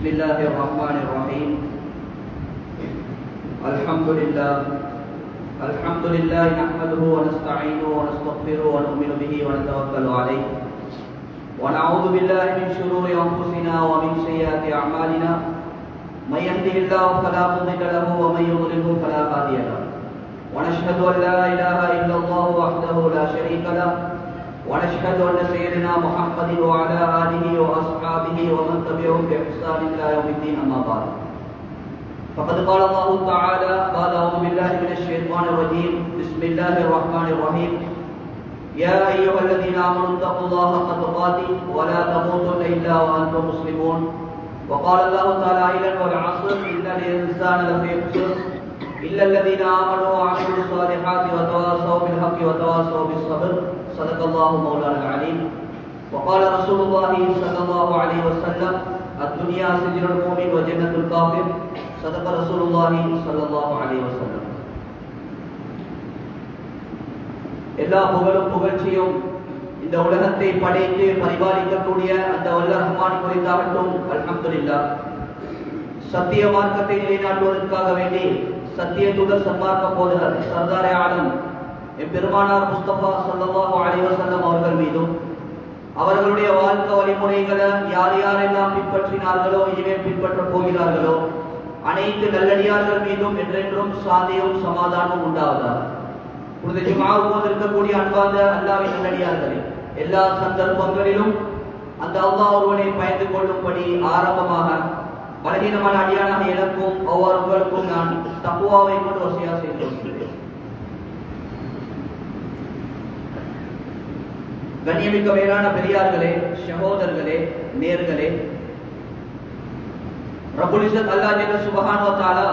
بسم الله الرحمن الرحيم. الحمد لله نحمده ونستعينه ونستغفره ونؤمن به ونتوكل عليه ونعوذ بالله من شرور أنفسنا ومن سيئات أعمالنا. من يهده الله فلا مضل له ومن يضلله فلا هادي له. ونشهد أن لا إله إلا الله وحده لا شريك له ونشهد أن سيدنا محمد وعلى آله وأصحابه ومن تبعهم بإحسان إلى يوم الدين. أما بعد، فقد قال الله تعالى بعد أعوذ بالله من الشيطان الرجيم. بسم الله الرحمن الرحيم. يا أيها الذين آمنوا اتقوا الله حق تقاته ولا تموتن إلا وأنتم مسلمون. وقال الله تعالى أيضا والعصر إن الإنسان لفي خسر إلا الذين آمنوا وعملوا الصالحات وتواصوا بالحق وتواصوا بالصبر. صدق الله مولانا العليم. وقال رسول الله صلى الله عليه وسلم الدنيا سجن المؤمن وجنة الكافر. صدق رسول الله صلى الله عليه وسلم. எல்லா புகழும் புகழ்ச்சியும் இந்த உலகத்தை படைத்து பரிபாலிக்கக்கூடிய அந்த வல்ல ரஹ்மான் குறித்தாகட்டும். அல்ஹம்துலில்லாஹ். சத்திய மார்க்கத்தை நிலைநாட்டுவதற்காக வேண்டி சத்தியத்துடன் சன்மார்க்க போதகர் சர்தாரே ஆலம் எம்பெருமானார் முஸ்தபா ஸல்லல்லாஹு அலைஹி வஸல்லம் அவர்கள் மீதும் அவர்களுடைய வாழ்க்கை வழிமுறைகளை யார் யாரெல்லாம் பின்பற்றினார்களோ இனிமேல் பின்பற்றப் போகிறார்களோ அனைத்து நல்லடியார்கள் மீதும் என்றென்றும் சாந்தியும் சமாதானமும் உண்டாவதாக. புனித ஜும்ஆவுக்கு இருக்கக்கூடிய அன்பார்ந்த அல்லாஹ்வின் நல்லடியார்களே, எல்லா சந்தர்ப்பங்களிலும் அந்த அல்லாஹ் ஒருவனை பயந்து கொள்ளும்படி ஆரம்பமாக பலகீனமான அடியானாக எனக்கும் ஒவ்வொருவருக்கும் நான் தக்வாவை கொண்டு வசியா செய்து கொள்கிறேன். கண்ணியமிக்க மேலான பெரியார்களே, சகோதரர்களே, நேர்களே, ரப்புல் இஸ்ஸத் அல்லாஹ் ஜல்ல சுப்ஹானஹு வ தஆலா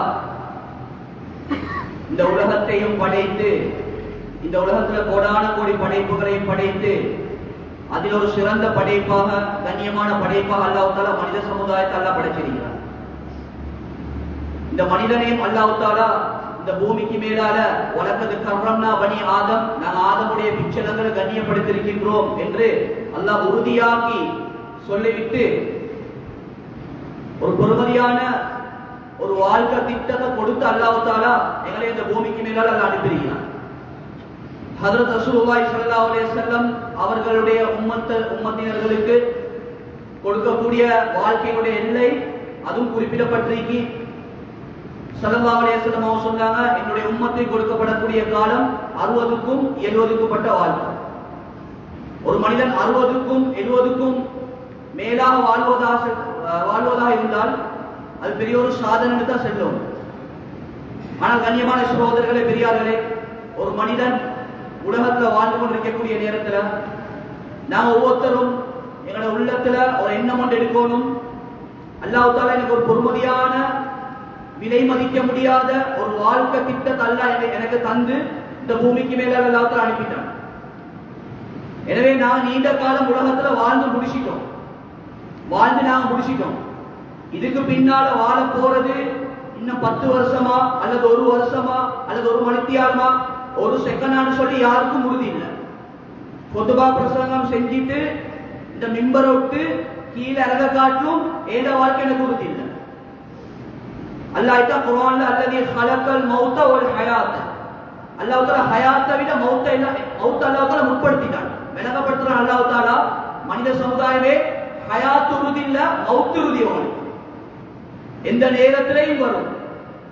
இந்த உலகத்தையும் படைத்து இந்த உலகத்துல கோடான கோடி படைப்புகளை படைத்து அதில் ஒரு சிறந்த படைப்பாக கண்ணியமான படைப்பாக அல்லாஹ் தஆலா மனித சமுதாயத்தை அல்லாஹ் படைச்சிருக்கிறார். இந்த மனிதனையும் அல்லாஹ் தஆலா இந்த பூமிக்கு மேலால வலக்கது கர்ரம்னா பனி ஆதம், நாங்கள் ஆதமுடைய பிச்சலங்களை கண்ணியப்படுத்தியிருக்கின்றோம் என்று அல்லாஹ் உறுதியாக்கி சொல்லிவிட்டு ஒரு பொறுமதியான ஒரு வாழ்க்கை திட்டத்தை கொடுத்து அல்லாஹ் தஆலா எங்களை இந்த பூமிக்கு மேலால அல்லாஹ் அனுப்பியிருக்கிறார். ஹஜ்ரத் ரசூலுல்லாஹி ஸல்லல்லாஹு அலைஹி வஸல்லம் அவர்களுடைய உம்மத்தினர்களுக்கு கொடுக்கக்கூடிய வாழ்க்கையுடைய எல்லை அதுவும் குறிப்பிடப்பட்டிருக்கு. ஸல்லல்லாஹு அலைஹி வஸல்லம் அவங்க சொன்னாங்க, என்னுடைய உம்மத்துக்கு கொடுக்கப்படக்கூடிய காலம் 60க்கும் 70க்கும் பட்ட வாழ்க்கை. ஒரு மனிதன் 60க்கும் 70க்கும் மேலாக வாழ்வதாக இருந்தால் அது பெரிய ஒரு சாதனை தான் செல்லும். ஆனால் கண்ணியமான சகோதரர்களே, பெரியார்களே, ஒரு மனிதன் உலகத்துல வாழ்ந்து கொண்டிருக்கக்கூடிய நேரத்துல நாம ஒவ்வொருத்தரும் எங்களோட உள்ளத்துல ஒரு எண்ணம் ஒன்று எடுக்கணும். அல்லாஹ் தஆலா எனக்கு ஒரு பொறுமதியான விலை மதிக்க முடியாத ஒரு வாழ்க்கை திட்டத்தை அல்லாஹ் எனக்கு தந்து இந்த பூமிக்கு மேல அல்லாஹ் தஆலா அனுப்பிட்டான். எனவே நான் நீண்ட காலம் உலகத்துல வாழ்ந்து நாங்க முடிச்சிட்டோம். இதுக்கு பின்னால வாழ போறது இன்னும் 10 வருஷமா அல்லது 1 வருஷமா அல்லது 1 மணித்தியாலமா ஒரு செகண்ட் சொல்லி யாருக்கும் உறுதி இல்லை. பொதுவா பிரசங்கம் செஞ்சிட்டு இந்த மிம்பரை விட்டு கீழே இறங்க காட்டும் ஏத வாழ்க்கை எனக்கு உறுதி இல்லை. அல்லாஹ் தஆலா குர்ஆன்ல அல்லதி خلقல் மௌத வல் ஹயாத், அல்லாஹ் தஆலா ஹயாத்தை விட மௌத்தை அல்லாஹ் தஆலா முற்படுத்திட்டான். விளங்கப்படுத்துறான் அல்லாஹ் தஆலா, மனித சமுதாயமே ஹயாத் உறுதி இல்ல, மௌத் உறுதி வரும். எந்த நேரத்திலையும் வரும்,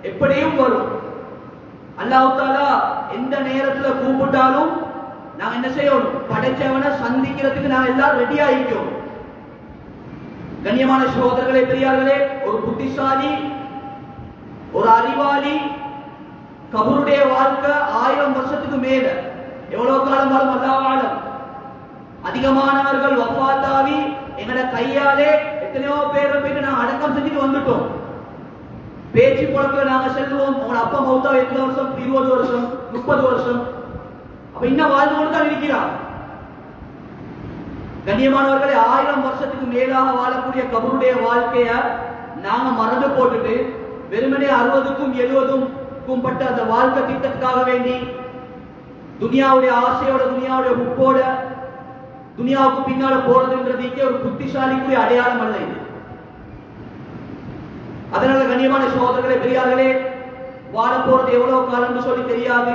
எப்படியும் வரும். அல்லாஹ் தஆலா எந்த நேரத்துல கூப்பிட்டாலும் நாங்க என்ன செய்யணும்? படைச்சவனை சந்திக்கிறதுக்கு நாங்க எல்லாரும் ரெடியா இருக்கோம். கண்ணியமான சகோதரர்களே, பெரியார்களே, ஒரு புத்திசாலி, ஒரு அறிவாளி கபருடைய வாழ்க்கை 1000 வருஷத்துக்கு மேல எவ்வளவு காலம் வாழும் அல்லாஹ் ஆலம். அதிகமானவர்கள் வஃபாத்தாவி எங்கட கையாலே எத்தனையோ பேரை போயிட்டு நாங்க அடக்கம் செஞ்சுட்டு வந்துட்டோம். பேச்சு குழப்பம் நாங்க செல்வோம், உங்களோட அப்பா மௌத்தா எத்தனை வருஷம்? 20 வருஷம், 30 வருஷம். அப்ப இன்னும் வாழ்ந்து கொண்டு தான் இருக்கிறார். கண்ணியமானவர்களை, 1000 வருஷத்துக்கு மேலாக வாழக்கூடிய கபருடைய வாழ்க்கைய நாங்க மறந்து போட்டுட்டு வெறுமனே 60க்கும் 70க்கும் பட்ட அந்த வாழ்க்கை திட்டத்துக்காக வேண்டி துனியாவுடைய ஆசையோட, துனியாவுடைய உப்போட, துனியாவுக்கு பின்னால போறதுன்றதுக்கே ஒரு புத்திசாலிக்குரிய அடையாளம் அல்ல இது. அதனால கண்ணியமான சகோதரர்களே பெரியார்களே, வாழ போறது எவ்வளவு காலம் சொல்லி தெரியாது.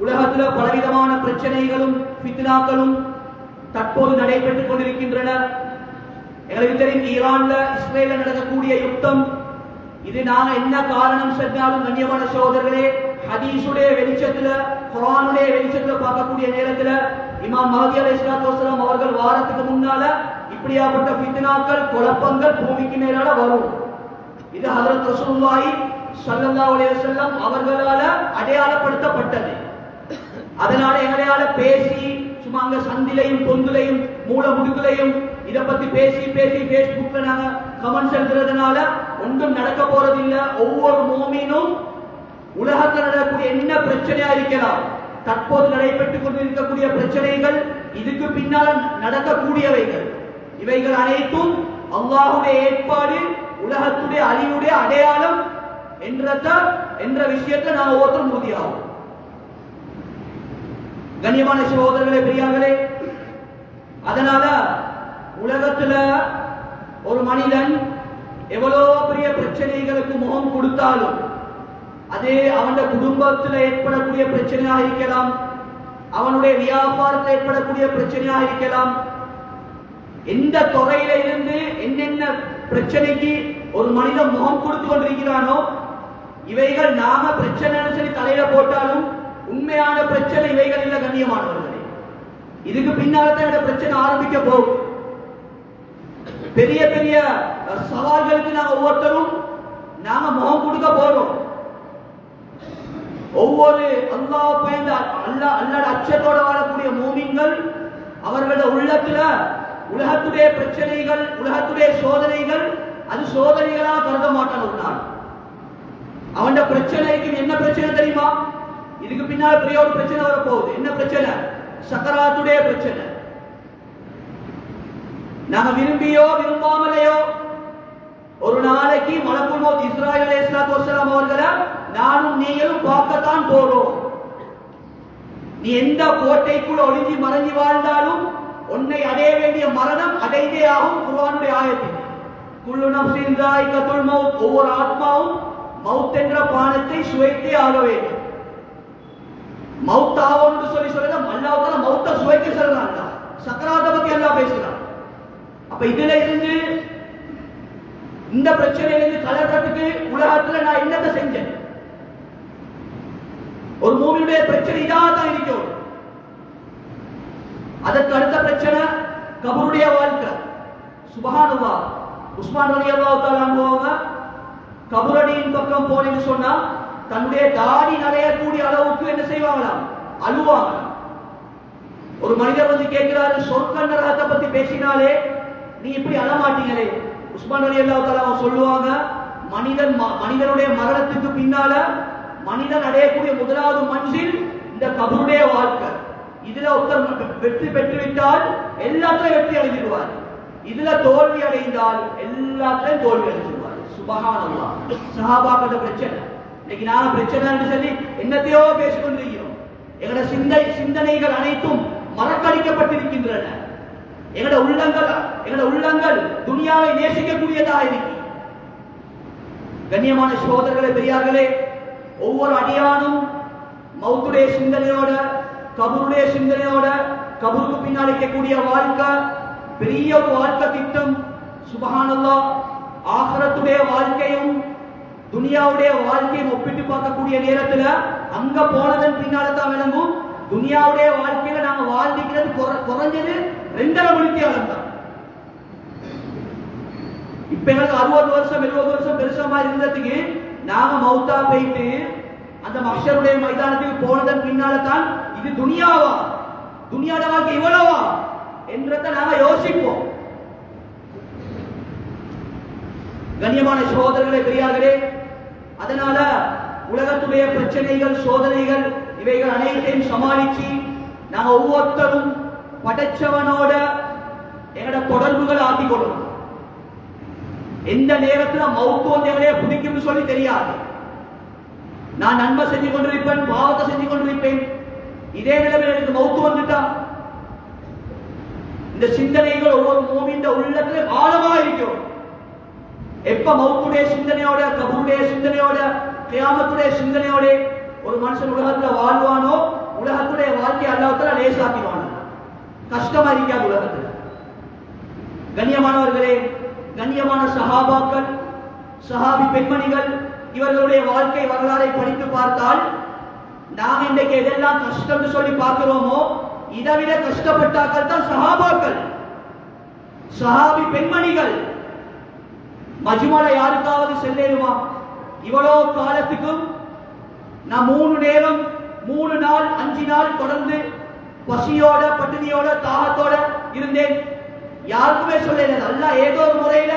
உலகத்துல பலவிதமான பிரச்சனைகளும் ஃபித்னாக்களும் தற்போது நடைபெற்றுக் கொண்டிருக்கின்றன. எங்களுக்கு தெரியும் ஈரான்ல இஸ்ரேல்ல நடக்கக்கூடிய யுத்தம். இது நாங்க என்ன காரணம் சொன்னாலும் கண்ணியமான சகோதரர்களே, ஹதீஸுடைய வெளிச்சத்துல குர்ஆனுடைய வெளிச்சத்துல பார்க்கக்கூடிய நேரத்துல இமாம் மஹதி அலைஹிஸ்ஸலாத்து வஸலாம் அவர்கள் வாரத்துக்கு முன்னால இப்படியாப்பட்ட ஃபித்னாக்கள் குழப்பங்கள் பூமிக்கு மேலால வரும். இது ஹஜ்ரத் ரசூலுல்லாஹி ஸல்லல்லாஹு அலைஹி வஸல்லம் அவர்களால அடையாளப்படுத்தப்பட்டது. அதனால எங்களையால பேசி சும்மா அங்க சந்திலையும் பொந்துலையும் மூல முடுக்குலையும் இத பத்தி பேசி Facebookல நாங்க கமெண்ட்ஸ் எழுதுறதுனால ஒன்றும் நடக்க போறதில்லை. ஒவ்வொரு மூமினும் உலகத்தில் நடக்கக்கூடிய என்ன பிரச்சனையா இருக்கலாம், தற்போது நடைபெற்றுக் கொண்டிருக்கக்கூடிய பிரச்சனைகள், இதுக்கு பின்னால் நடக்கக்கூடியவைகள், இவைகள் அனைத்தும் அல்லாஹ்வுடைய ஏற்பாடு, உலகத்துடைய அழிவுடைய அடையாளம் என்ற விஷயத்தை நாங்கள் ஒவ்வொருத்தரும் உறுதியாகும். கண்ணியமான சகோதரர்களே பெரியார்களே, அதனால உலகத்துல ஒரு மனிதன் எவ்வளவு பெரிய பிரச்சனைகளுக்கு முகம் கொடுத்தாலும், அது அவனுடைய குடும்பத்தில் ஏற்படக்கூடிய பிரச்சனையாக இருக்கலாம், அவனுடைய வியாபாரத்தில் ஏற்படக்கூடிய பிரச்சனையாக இருக்கலாம், எந்த துறையில இருந்து என்னென்ன பிரச்சனைக்கு ஒரு மனிதன் முகம் கொடுத்து கொண்டிருக்கிறானோ, இவைகள் நாம பிரச்சனை சொல்லி தலையில போட்டாலும் உண்மையான பிரச்சனை இவைகள் இல்ல. கண்ணியமானவர்களே, இதுக்கு பின்னால்தான் பிரச்சனை ஆரம்பிக்க போகும். பெரிய பெரிய சவால்களுக்கு நாங்க ஒவ்வொருத்தரும் நாம முகம் கொடுக்க போறோம். ஒவ்வொரு அல்லாஹ் பயந்த அல்லாஹ்வுடைய அச்சத்தோட வாழக்கூடிய மூமின்கள் அவர்களோட உள்ளத்துல உலகத்துடைய பிரச்சனைகள், உலகத்துடைய சோதனைகள், அது சோதனைகளாக கருத மாட்டான். ஒரு நாள் அவன் பிரச்சனைக்கு என்ன பிரச்சனை தெரியுமா? இதுக்கு பின்னால் பெரிய ஒரு பிரச்சனை வரப்போகுது. என்ன பிரச்சனை? சக்கராத்துடைய பிரச்சனை. நாங்க விரும்பியோ விரும்பாமலையோ ஒரு நாளைக்கு மலக்குல் மௌத் இஸ்ராயீல் அலைஹிஸ்ஸலாத்து வஸலாம் அவர்களை நானும் நீங்களும் பார்க்கத்தான் போறோம். நீ எந்த கோட்டைக்குள்ள ஒளிஞ்சி மறைஞ்சி வாழ்ந்தாலும் உன்னை அடைய வேண்டிய மரணம் அடைந்தே ஆகும். குர்ஆனுடைய ஆயத்தில் குல்லு நஃப்ஸின் ஸாயிகத்துல் மௌத், ஒவ்வொரு ஆத்மாவும் மௌத் என்ற பானத்தை சுவைத்தே ஆக வேண்டும். மௌத் ஆவோன்னு சொல்லி சொல்லல, அல்லாஹ் தஆலா மௌத்தை சுவைக்க சொல்றாங்க. சக்கராத்தை பத்தி அல்லாஹ் பேசுறான். அப்ப இதுல இருந்து இந்த பிரச்சனையில இருந்து கலர்றதுக்கு உலகத்துல நான் என்னத்தை செஞ்சேன்? ஒரு மூமியுடைய பிரச்சனை இதான் இருக்கும். அதற்கு அடுத்த பிரச்சனை கபருடைய வாழ்க்கை. சுப்ஹானல்லாஹ், உஸ்மான் ரலியல்லாஹு தஆலா அன்ஹு கபரடியின் பக்கம் போனேன்னு சொன்னா தன்னுடைய தாடி நரையக்கூடிய அளவுக்கு என்ன செய்வாங்களாம்? அழுவாங்க. ஒரு மனிதர் வந்து கேட்கிறாரு, சொர்க்க நரகத்தை பத்தி பேசினாலே நீ இப்படி அழமாட்டீங்களே? உஸ்மான் ரலியல்லாஹு தஆலா சொல்லுவாங்க, மனிதனுடைய மரணத்துக்கு பின்னால மனிதன் அடையக்கூடிய முதலாவது மன்சில் இந்த கபருடைய வாழ்க்கை. இதுல ஒருத்தர் வெற்றி பெற்று விட்டால் எல்லாத்தையும் வெற்றி அடைஞ்சிடுவார். இதுல தோல்வி அடைந்தால் எல்லாத்தையும் தோல்வி அடைஞ்சிடுவார். சுப்ஹானல்லாஹ். சஹாபாக்களோட பிரச்சனை. இன்னைக்கு நாம பிரச்சனை சொல்லி என்னத்தையோ பேசிக்கொண்டிருக்கிறோம். எங்களோட சிந்தனைகள் அனைத்தும் மறக்கடிக்கப்பட்டிருக்கின்றன. எங்களோட உள்ளங்கள் துனியாவை நேசிக்கக்கூடியதாக இருக்கு. கண்ணியமான சகோதரர்களே பெரியார்களே, ஒவ்வொரு அடியானும் மௌத்துடைய சிந்தனையோட, கபருடைய சிந்தனையோட, கபருக்கு பின்னால் இருக்கக்கூடிய வாழ்க்கை பெரிய ஒரு வாழ்க்கை திட்டம். சுப்ஹானல்லாஹ். ஆகிரத்துடைய வாழ்க்கையும் துனியாவுடைய வாழ்க்கையும் ஒப்பிட்டு பார்க்கக்கூடிய நேரத்துல அங்க போனதன் பின்னால தான் விளங்கும், துனியாவுடைய வாழ்க்கையில நாங்க வாழ்ந்திக்கிறது குறைஞ்சது 2.5 மணித்தியாலம் தான். இப்ப எங்களுக்கு 60 வருஷம் 70 வருஷம் பெருசமா இருந்ததுக்கு நாங்க மௌத்தா போயிட்டு அந்த மஹ்ஷருடைய மைதானத்துக்கு போனதன் பின்னால தான் இது துனியாவா, துனியாட வாழ்க்கை இவ்வளவா என்றதை நாங்க யோசிப்போம். கண்ணியமான சகோதரர்களே பெரியார்களே, அதனால உலகத்துடைய பிரச்சனைகள், சோதனைகள், இவைகள் அனைத்தையும் சமாளிச்சு நாங்க ஒவ்வொருத்தரும் படைச்சவனோட எங்களோட தொடர்புகள் ஆக்கிக்கொள்ளணும். எந்த நேரத்தில் மௌத்து வந்து எங்களைய பிடிக்கும் சொல்லி தெரியாது. நான் நன்மை செஞ்சு கொண்டிருப்பேன், பாவத்தை செஞ்சு கொண்டிருப்பேன், இதே நிலைமையில் எனக்கு மௌத்து வந்துட்டா. இந்த சிந்தனைகள் ஒவ்வொரு மூமின் உள்ளத்துல ஆழமா இருக்கும். எப்ப மௌத்துடைய சிந்தனையோட, கபருடைய சிந்தனையோட, கியாமத்துடைய சிந்தனையோட ஒரு மனுஷன் உலகத்துல வாழ்வானோ, உலகத்துடைய வாழ்க்கையை அல்லாஹ் தஆலா லேசாக்கிடுவான். கஷ்டமா இருக்காது உலகத்துல. கண்ணியமானவர்களே, கண்ணியமான சஹாபாக்கள், சஹாபி பெண்மணிகள், இவர்களுடைய வாழ்க்கை வரலாறை படித்து பார்த்தால் நாம் இன்றைக்கு எதெல்லாம் கஷ்டம் சொல்லி பார்க்கிறோமோ இதைவிட கஷ்டப்பட்டாக்கள் தான் சஹாபாக்கள், சஹாபி பெண்மணிகள். மஜ்மால யாருக்காவது செல்லேருமா? இவ்வளவு காலத்துக்கும் நான் 3 நேரம் 3 நாள் 5 நாள் தொடர்ந்து பசியோட பட்டினியோட தாகத்தோட இருந்தேன். யாருக்குமே சொல்லல. அல்லாஹ் ஏதோ ஒரு முறையில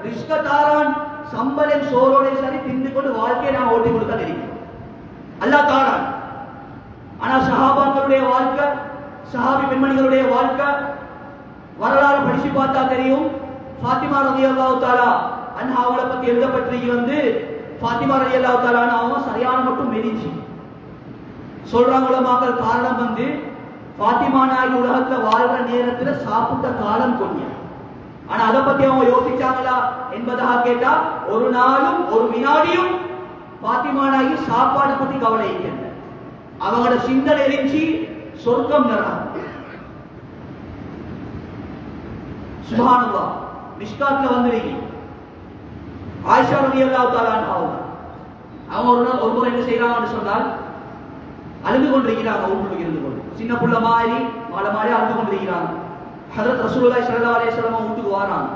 ரிஸ்க தாரான், சம்பளம் சோரோட சரி தின்னு கொண்டு வாழ்க்கையை நான் ஓட்டி கொடுத்தான் இருக்கிறேன். அல்லாஹ் தாரான். ஆனா சஹாபாக்களுடைய வாழ்க்கை, சஹாபி பெண்மணிகளுடைய வாழ்க்கை வரலாறு படிச்சு பார்த்தா தெரியும். ஃபாத்திமா ரலியல்லாஹு தஆலா அன்ஹா அவளை பத்தி எழுதப்பட்டிருக்கு. ஃபாத்திமா ரலியல்லாஹு தஆலா அவங்க சரியான மட்டும் மெலிஞ்சி சொல்றாங்க உலமாக்கள். காரணம் ஃபாத்திமா நாயகி உலகத்துல வாழ்ற நேரத்துல சாப்பிட்ட காலம் கொஞ்சம். ஆனா அதை பத்தி அவங்க யோசிச்சாங்களா என்பதாக கேட்டா ஒரு நாளும் ஒரு வினாடியும் ஃபாத்திமா நாயகி சாப்பாடு பத்தி கவலை இல்லை. அவங்களோட சிந்தனை இருந்துச்சு சொர்க்கம் நரகம். சுப்ஹானல்லாஹ். மிஷ்காத்ல வந்திருக்கீங்க. ஆயிஷா ரலியல்லாஹு தஆலா அவங்க ஒரு முறை என்ன செய்யறாங்கன்னு சொன்னால் அழுது கொண்டிருக்கிறாங்க. வீட்டுக்கு இருந்து கொண்டு சின்ன புள்ள மாதிரி மாலை மாதிரி அழுது கொண்டிருக்கிறாங்க. ஹஜ்ரத் ரசூலுல்லாஹி ஸல்லல்லாஹு அலைஹி வஸல்லம் வீட்டுக்கு வராங்க.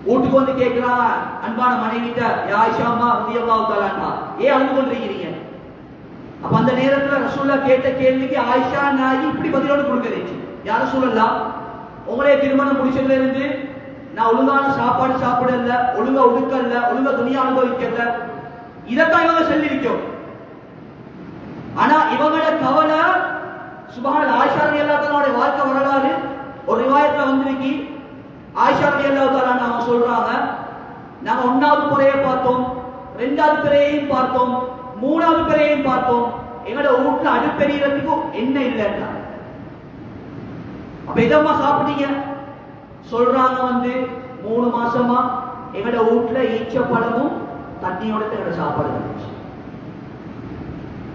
வீட்டுக்கு வந்து கேட்கிறாங்க அன்பான மனைவிட்ட, யா ஆயிஷா அம்மா ரலியல்லாஹு தஆலா அன்ஹா, ஏன் அழுது கொண்டிருக்கிறீங்க? அப்ப அந்த நேரத்துல ரசூலுல்லாஹ் கேட்ட கேள்விக்கு ஆயிஷா நாயகி இப்படி பதிலோடு கொடுக்கிறேன். யா ரசூலல்லாஹ், உங்களே திருமணம் முடிச்சதுல இருந்து நான் ஒழுங்கான சாப்பாடு சாப்பிடல, ஒழுங்கா உடுக்கல்ல, ஒழுங்கா துணியா அனுபவிக்கல, இதத்தான் இவங்க சொல்லியிருக்கோம். ஆனா இவங்களோட கவலை சுபஹான். ஆயிஷா ரலியல்லாஹு தஆலாவுடைய வாழ்க்கை வரலாறு ஒரு ரிவாயத்துல வந்திருக்கு. ஆயிஷா ரலியல்லாஹு தஆலா அவங்க சொல்றாங்க, நாங்க 1வது பிறையை பார்த்தோம், 2வது பிறையையும் பார்த்தோம், 3வது பிறையையும் பார்த்தோம். எங்களோட வீட்டுல அடுப்பெரியறதுக்கு என்ன இல்லைன்னா. அப்ப எதம்மா சாப்பிட்டீங்க? சொல்றாங்க 3 மாசமா எங்களோட வீட்டுல ஈச்சப்பழமும் தண்ணியோட எங்களோட சாப்பாடு இருந்துச்சு.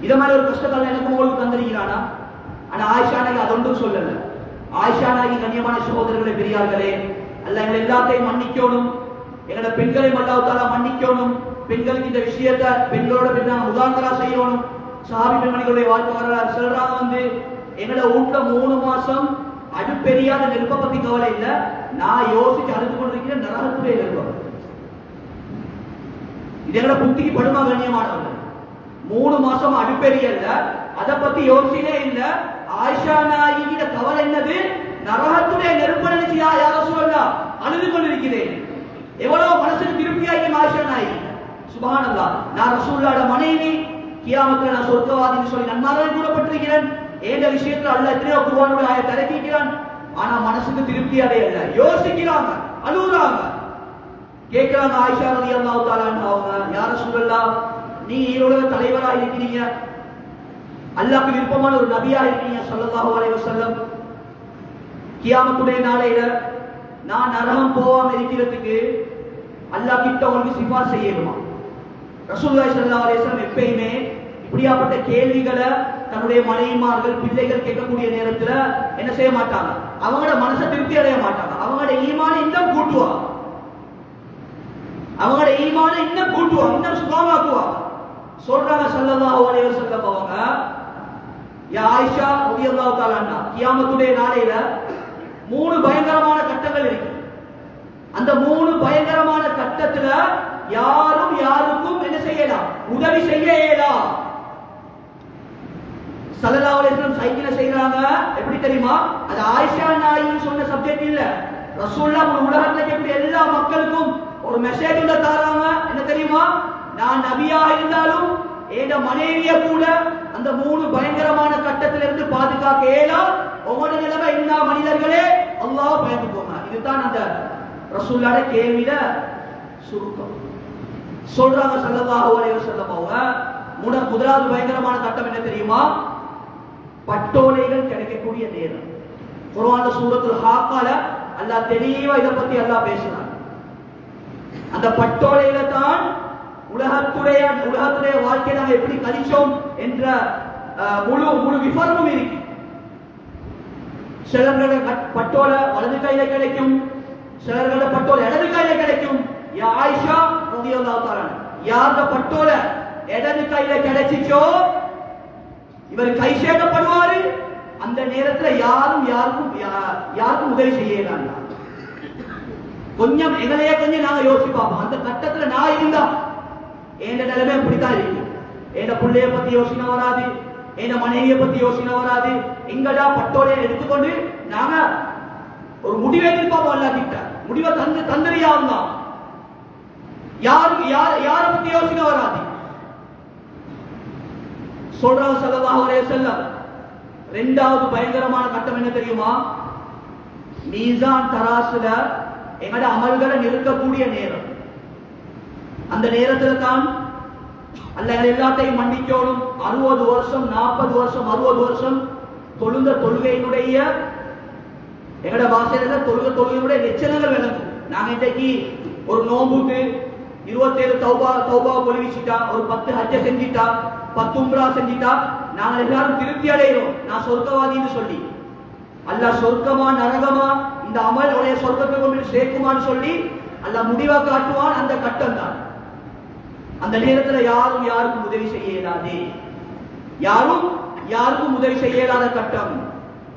இத மாதிரி ஒரு கஷ்டக்காலம் எனக்கு உங்களுக்கு தந்திருக்கிறானா? ஆனா ஆயிஷா நாயகி அதொன்றும் சொல்லல. ஆயிஷா நாயகி கண்ணியமான சகோதரர்களே, பெரியார்களே, அல்லாஹ் எங்களை எல்லாத்தையும் மன்னிக்கணும். எங்களோட பெண்களையும் அல்லாஹ் தஆலா மன்னிக்கணும். பெண்களுக்கு இந்த விஷயத்தை பெண்களோட பெண்ணாக உதாரணமா செய்யணும். சஹாபி பெண்மணிகளுடைய வாழ்க்கை வரலாறு சொல்றாங்க எங்களோட வீட்டுல 3 மாசம் அடுப்பெரியாத நெருப்பை பத்தி கவலை இல்லை, நான் யோசிச்சு அழுது கொண்டிருக்கிற நரகத்துடைய நெருப்பம். இது எங்களோட புத்திக்கு படுமா கண்ணியமானவர்கள்? 3 மாசம் அடுப்பெரியல்ல, அதை பத்தி யோசிச்சே இல்ல. ஆயிஷா நாயகியோட கவலை என்னது? நரகத்துடைய நெருப்பு நினைச்சு யா ரசூலல்லாஹ் அழுது கொண்டிருக்கிறேன். எவ்வளவு மனசுக்கு திருப்தியாகி ஆயிஷா நாயகி. சுப்ஹானல்லாஹ். நான் ரசூலுல்லாஹ்வோட மனைவி, கியாமத்துல நான் சொர்க்கவாதின்னு சொல்லி நன்மாராயம் கூறப்பட்டிருக்கிறேன். ஏந்த விஷயத்துல அல்லாஹ் எத்தனையோ குர்ஆனுடைய ஆயத்தை இறக்கிக்கிறான். ஆனா மனசுக்கு திருப்தி அடையல, யோசிக்கிறாங்க, அழுகுறாங்க, கேட்கிறாங்க. ஆயிஷா ரலியல்லாஹு தஆலா அவங்க, யா ரசூலல்லாஹ், நீ ஈரோட தலைவரா இருக்கிறீங்க, அல்லாஹ்க்கு விருப்பமான ஒரு நபியா இருக்கீங்க ஸல்லல்லாஹு அலைஹி வஸல்லம். கியாமத்துடைய நாளையில நான் நரகம் போகாம இருக்கிறதுக்கு அல்லாஹ் கிட்ட உங்களுக்கு சிஃபார் செய்யணுமா? ரசூலுல்லாஹி ஸல்லல்லாஹு அலைஹி வஸல்லம் எப்பயுமே இப்படியாப்பட்ட கேள்விகளை தன்னுடைய மனைவிமார்கள் பிள்ளைகள் கேட்கக்கூடிய நேரத்துல என்ன செய்ய மாட்டாங்க? அவங்களோட மனசை திருப்தி அடைய மாட்டாங்க. அவங்களோட ஈமானை இன்னும் கூட்டுவாங்க, அவங்களோட ஈமானை இன்னும் கூட்டுவாங்க, இன்னும் சுகமாக்குவாங்க. சொல்றாங்க ஸல்லல்லாஹு அலைஹி வஸல்லம் அவங்க, யா ஆயிஷா ரலியல்லாஹு தஆலா அன்ஹா, கியாமத்துடைய நாளையில 3 பயங்கரமான கட்டங்கள் இருக்கு. அந்த 3 பயங்கரமான கட்டத்துல யாரும் யாருக்கும் என்ன செய்யலாம்? உதவி செய்ய இயலாது. ஸல்லல்லாஹு அலைஹி வஸல்லம் சைக்கிள செய்றாங்க. எப்படி தெரியுமா? அது ஆயிஷா நாயகி சொன்ன சப்ஜெக்ட் இல்ல. ரசூலுல்லாஹ் உலகத்துல எப்படி எல்லா மக்களுக்கும் ஒரு மெசேஜ் உள்ள தராங்க. என்ன தெரியுமா? நான் நபியா இருந்தாலும் ஏண்ட மனைவிய கூட அந்த 3 பயங்கரமான கட்டத்திலிருந்து பாதுகாக்க இயலாது. உங்களுடைய நிலைமை என்ன மனிதர்களே? அல்லாஹ் பயந்து போங்க. இதுதான் அந்த ரசூலுல்லாஹ்வுடைய கேள்வியில சுருக்கம். சொல்றாங்க ஸல்லல்லாஹு அலைஹி வஸல்லம் அவங்க, முதலாவது பயங்கரமான கட்டம் என்ன தெரியுமா? பட்டோலைகள் கிடைக்கக்கூடிய நேரம். குர்ஆன்ல சூரத்துல் ஹாக்கால அல்லாஹ் தெளிவா இத பத்தி அல்லாஹ் பேசுறான். அந்த பட்டோலையில தான் உலகத்துடைய வாழ்க்கையை நாங்கள் எப்படி கழிச்சோம் என்ற முழு விவரமும் இருக்கு. சிலர்கள பட்டோலை வலது கையில கிடைக்கும், சிலர்கள பட்டோலை இடது கையில கிடைக்கும். ஆயிஷா ரலியல்லாஹு தஆலா யார பட்டோலை இடது கையில கிடைச்சிச்சோ இவர் கை சேதப்படுவாரு. அந்த நேரத்தில் யாருக்கும் உதவி செய்யலாம். கொஞ்சம் எங்களையே கொஞ்சம் நாங்க யோசிப்போம். அந்த கட்டத்துல நான் இருந்தா என் நிலைமை இப்படித்தான் இருக்கு. என் பிள்ளைய பத்தி யோசனை வராது, என் மனைவியை பத்தி யோசனை வராது. எங்கடா பட்டோலையை எடுத்துக்கொண்டு நாங்க ஒரு முடிவை எதிர்பார்ப்போம். எல்லாத்திட்ட முடிவை தந்திரியாவும் தான். யார பத்தி யோசனை வராது. சொல்றாங்க ஸல்லல்லாஹு அலைஹி வஸல்லம், இரண்டாவது பயங்கரமான கட்டம் என்ன தெரியுமா? மீசான் தராசுல எங்கட அமல்களை நிறுத்தக்கூடிய நேரம். அந்த நேரத்தில் தான் அல்லாஹ் எல்லாத்தையும் மன்னிக்கணும். 60 வருஷம் 40 வருஷம் 60 வருஷம் தொழுந்த தொழுகையினுடைய எங்கட பாஷையில தொழுகையினுடைய லட்சணங்கள் விளங்கும். நாங்க இன்றைக்கு ஒரு நோம்புக்கு 27 தௌபா பொழிவிச்சுட்டா, ஒரு 10 ஹஜ்ஜ செஞ்சிட்டா, 10 உம்ரா செஞ்சிட்டா, நாங்க எல்லாரும் திருப்தி அடைகிறோம். நான் சொர்க்கவாதின்னு சொல்லி அல்லாஹ் சொர்க்கமா நரகமா இந்த அமல் உடைய சொர்க்கத்தை கொண்டு சேர்க்குமான்னு சொல்லி அல்லாஹ் முடிவா காட்டுவான். அந்த கட்டம் தான். அந்த நேரத்தில் யாருக்கும் உதவி செய்ய இயலாது. யாருக்கும் உதவி செய்ய இயலாத கட்டம்.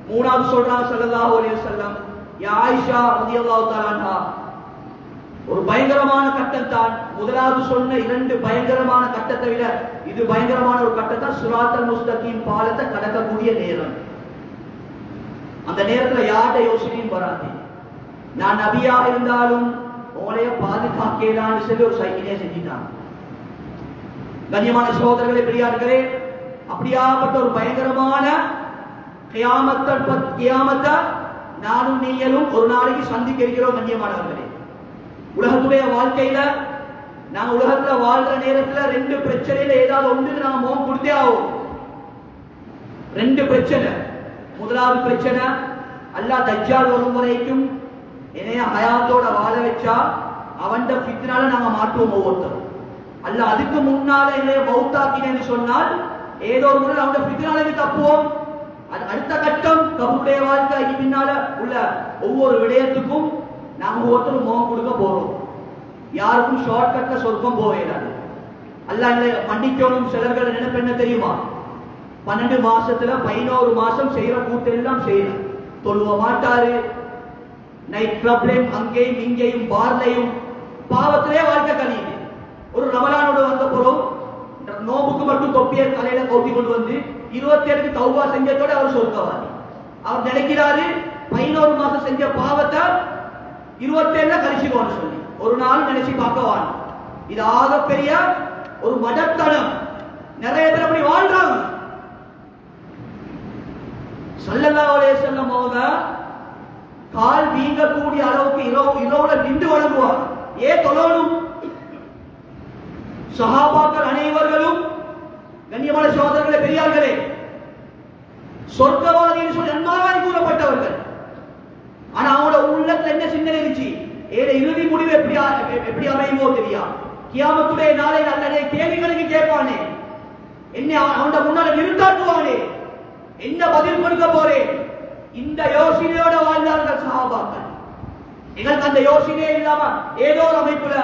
மூணாவது சொல்றாங்க ஸல்லல்லாஹு அலைஹி வஸல்லம், ஆயிஷா ரலியல்லாஹு தஆலா அன்ஹா, ஒரு பயங்கரமான கட்டம் தான். முதலாவது சொன்ன 2 பயங்கரமான கட்டத்தை விட இது பயங்கரமான ஒரு கட்டத்தை, சிராத்தல் முஸ்தகீம் பாலத்தை கடக்கக்கூடிய நேரம். அந்த நேரத்தில் யார்ட யோசனையும் வராது. நான் நபியா இருந்தாலும் உங்களைய பாதுகாக்கலான்னு சொல்லி ஒரு சைக்கிளே செஞ்சிட்டாங்க. கண்ணியமான சகோதரர்களே, பெரியார்களே, அப்படியாப்பட்ட ஒரு பயங்கரமான கியாமத்தை நானும் நீங்களும் ஒரு நாளைக்கு சந்திக்க இருக்கிறோம். கண்ணியமானவர்களே, உலகத்துடைய வாழ்க்கையில நாங்க உலகத்துல வாழ்ற நேரத்தில் 2 பிரச்சனையில ஏதாவது ஒன்றுக்கு நாங்க முகம் கொடுத்தே ஆகும். 2 பிரச்சனை. முதலாவது பிரச்சனை, அல்லாஹ் தஜ்ஜால் வரும் வரைக்கும் என்னைய ஹயாத்தோட வாழ வச்சா அவன் ஃபித்னால நாங்க மாட்டுவோம் ஒவ்வொருத்தரும். அல்லாஹ் அதுக்கு முன்னால என்னைய மௌத்தாக்கினேன்னு சொன்னால் ஏதோ ஒரு முறை அவன் ஃபித்னால தப்புவோம். அடுத்த கட்டம் கபருடைய வாழ்க்கைக்கு பின்னால உள்ள ஒவ்வொரு விடயத்துக்கும் நாங்க ஒவ்வொருத்தரும் முகம் கொடுக்க போறோம். யாருக்கும் ஷார்ட் கட்ல சொர்க்கம் போயிடாது. அல்லாஹ் மன்னிக்கணும். சிலர்கள் நினைப்பு என்ன தெரியுமா? 12 மாசத்துல 11 மாசம் செய்யற கூட்டெல்லாம் செய்யற, தொழுவ மாட்டாரு, நைட் கிளப்லையும் அங்கேயும் இங்கேயும் பார்லையும் பாவத்திலே வாழ்க்கை கழியுது. ஒரு ரமலானோட வந்த போறோம், நோம்புக்கு மட்டும் தொப்பியை தலையில கவுத்தி கொண்டு வந்து 27க்கு தௌபா செஞ்சதோட அவர் சொர்க்கவாதி. அவர் நினைக்கிறாரு 11 மாசம் செஞ்ச பாவத்தை 27ல கழிச்சுக்கோன்னு சொல்லி ஒரு நாள் நினைச்சு பார்க்கவான். இது ஆகப்பெரிய ஒரு மடத்தனம். நிறைய பேர் அப்படி வாழ்றாங்க. ஸல்லல்லாஹு அலைஹி வஸல்லம் அவங்க கால் வீங்கக்கூடிய அளவுக்கு இரவுல நின்று வணங்குவார். ஏன் தொழணும்? சஹாபாக்கள் அனைவர்களும் கண்ணியமான சகோதரர்களே, பெரியார்களே, சொர்க்கவாதின்னு சொல்லி நன்மாராய் கூறப்பட்டவர்கள். ஆனா அவங்களோட உள்ளத்துல என்ன சிந்தனை இருந்துச்சு? ஏழை இறுதி முடிவு எப்படி அமையுமோ தெரியா. கியாமத்துடைய நாளை நல்ல கேள்விகளுக்கு கேட்பானே, என்ன அவனோட முன்னால நிறுத்தாட்டுவானே, என்ன பதில் கொடுக்க போறேன்? இந்த யோசனையோட வாழ்ந்தார்கள் சஹாபாக்கள். எங்களுக்கு அந்த யோசனையே இல்லாம ஏதோ ஒரு அமைப்புல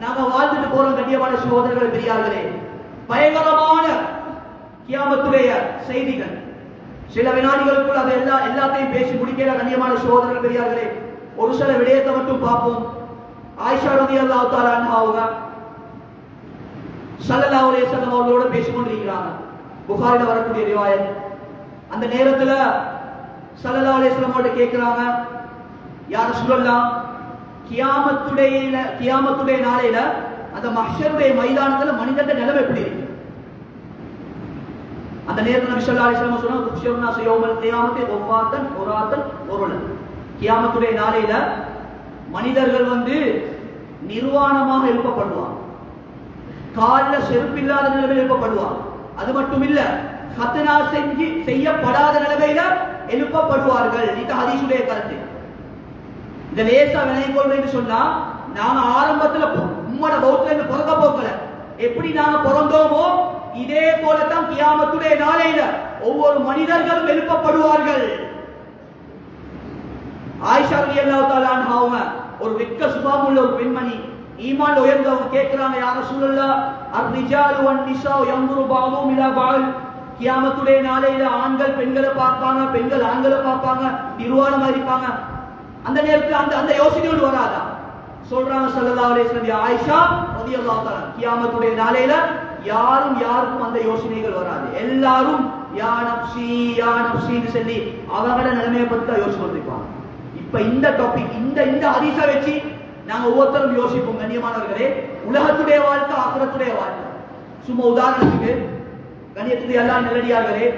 நாங்க வாழ்ந்துட்டு போறோம். கண்ணியமான சகோதரர்கள், பெரியார்களே, பயங்கரமான கியாமத்துடைய செய்திகள். சில வினாடிகளுக்குள் அதை எல்லாத்தையும் பேசி முடிக்கிற கண்ணியமான சகோதரர்கள், பெரியார்களே, ஒரு சில விடயத்தை மட்டும் பார்ப்போம். ஆயிஷா ரலியல்லாஹு தஆலா அன்ஹா அவங்க ஸல்லல்லாஹு அலைஹி வஸல்லம் அவர்களோட பேசிக் கொண்டிருக்கிறாங்க. புகாரில வரக்கூடிய ரிவாயத். அந்த நேரத்துல ஸல்லல்லாஹு அலைஹி வஸல்லம் அவர்கள் கேட்கிறாங்க, யா ரசூலல்லாஹ், கியாமத்துடைய நாளையில அந்த மஹ்ஷருடைய மைதானத்துல மனிதனுடைய நிலைமை எப்படி இருக்கு? அந்த நேரத்துல நபி ஸல்லல்லாஹு அலைஹி வஸல்லம் சொன்னாங்க, துக்ஷருனா யௌமல் கியாமத்தி குஃபாத்தன் உராத்தன் உருலன். கியாமத்துடைய நாளையில மனிதர்கள் நிர்வாணமாக எழுப்பப்படுவார். காலில் செருப்பில்லாத நிலைமையில் எழுப்பப்படுவார். அது மட்டும் இல்ல, ஃபத்னா செய்யப்படாத நிலைமையில எழுப்பப்படுவார்கள். இது ஹதீஸுடைய கருத்து. இந்த லேசா விளங்கிக் கொள்வது சொன்னா நாங்க ஆரம்பத்துல உம்மோட பௌத்தல இருந்து பிறக்க போக்கல, எப்படி நாங்க பிறந்தோமோ இதே போலதான் கியாமத்துடைய நாளையில ஒவ்வொரு மனிதர்களும் எழுப்பப்படுவார்கள். ஆயிஷா ரலியல்லாஹு தஆலா அன்ஹா ஒரு வெக்க சுபாவம் உள்ள ஒரு பெண்மணி, ஈமான்ல உயர்ந்தவங்க, கேட்கிறாங்க, யா ரசூலல்லாஹ் அர்-ரிஜாலு வன்-நிஸாஉ யன்துரு பஅதுஹும் இலா பஅத், கியாமத்துடைய நாளையில ஆண்கள் பெண்களை பார்ப்பாங்க, பெண்கள் ஆண்களை பார்ப்பாங்க, நிர்வாணமா இருப்பாங்க. அந்த நேரத்தில் அந்த யோசனையோடு வராதா? சொல்றாங்க ஸல்லல்லாஹு அலைஹி வஸல்லம், ஆயிஷா ரலியல்லாஹு தஆலா, கியாமத்துடைய நாளையில யாருக்கும் அந்த யோசனைகள் வராது. எல்லாரும் யா நஃப்ஸி யா நஃப்ஸின்னு சொல்லி அவங்களோட நிலைமையை பத்தி தான் யோசிச்சு கொண்டிருப்பாங்க. இப்ப இந்த டாபிக் இந்த ஹதீஸை வச்சு நாங்க ஒவ்வொருத்தரும் யோசிப்போம். கண்ணியமானவர்களே, உலகத்துடைய வாழ்க்கை, ஆகிரத்துடைய வாழ்க்கை. சும்மா உதாரணத்துக்கு, கண்ணியத்துடைய அல்லாஹ் நல்லடியார்களே,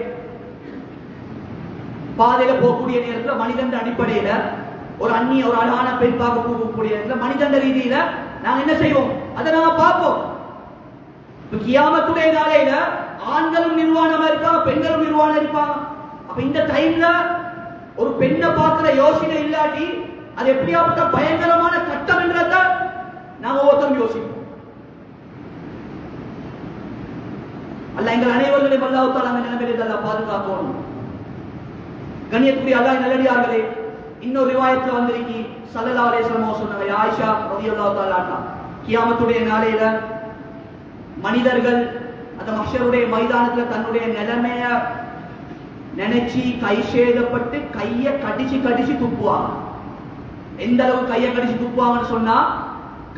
பாதையில போகக்கூடிய நேரத்தில் மனிதன் அடிப்படையில ஒரு அந்நிய ஒரு அழகான பெண் பார்க்க போகக்கூடிய நேரத்தில் மனிதன் ரீதியில நாங்க என்ன செய்வோம், அதை நாங்க பார்ப்போம். கியாமத்துடைய நாளையில ஆண்களும் நிர்வாணமா இருப்பாங்க, பெண்களும் நிர்வாணம் இருப்பாங்க. அப்ப இந்த டைம்ல ஒரு பெண்ணை பார்க்கிற யோசனை இல்லாட்டி அது எப்படியாப்பட்ட பயங்கரமான கட்டம் என்றத நாங்க ஒவ்வொருத்தரும் யோசிப்போம். அல்லாஹ் எங்கள் அனைவர்களையும் அல்லாஹ் தஆலா அந்த நிலைமையிலிருந்து அல்லாஹ் பாதுகாக்கணும். கண்ணியத்துக்குரிய அல்லாஹ் நல்லடியார்களே, இன்னொரு ரிவாயத்துல வந்திருக்கு, ஸல்லல்லாஹு அலைஹி வஸல்லம் சொன்னாங்க, ஆயிஷா ரலியல்லாஹு தஆலா அன்ஹா, கியாமத்துடைய நாளையில மனிதர்கள் அந்த மஹ்ஷருடைய மைதானத்துல தன்னுடைய நிலைமைய நினைச்சு கை சேதப்பட்டு கையை கடிச்சு துப்புவாங்க. எந்த அளவு கையை கடிச்சு துப்புவாங்கன்னு சொன்னா,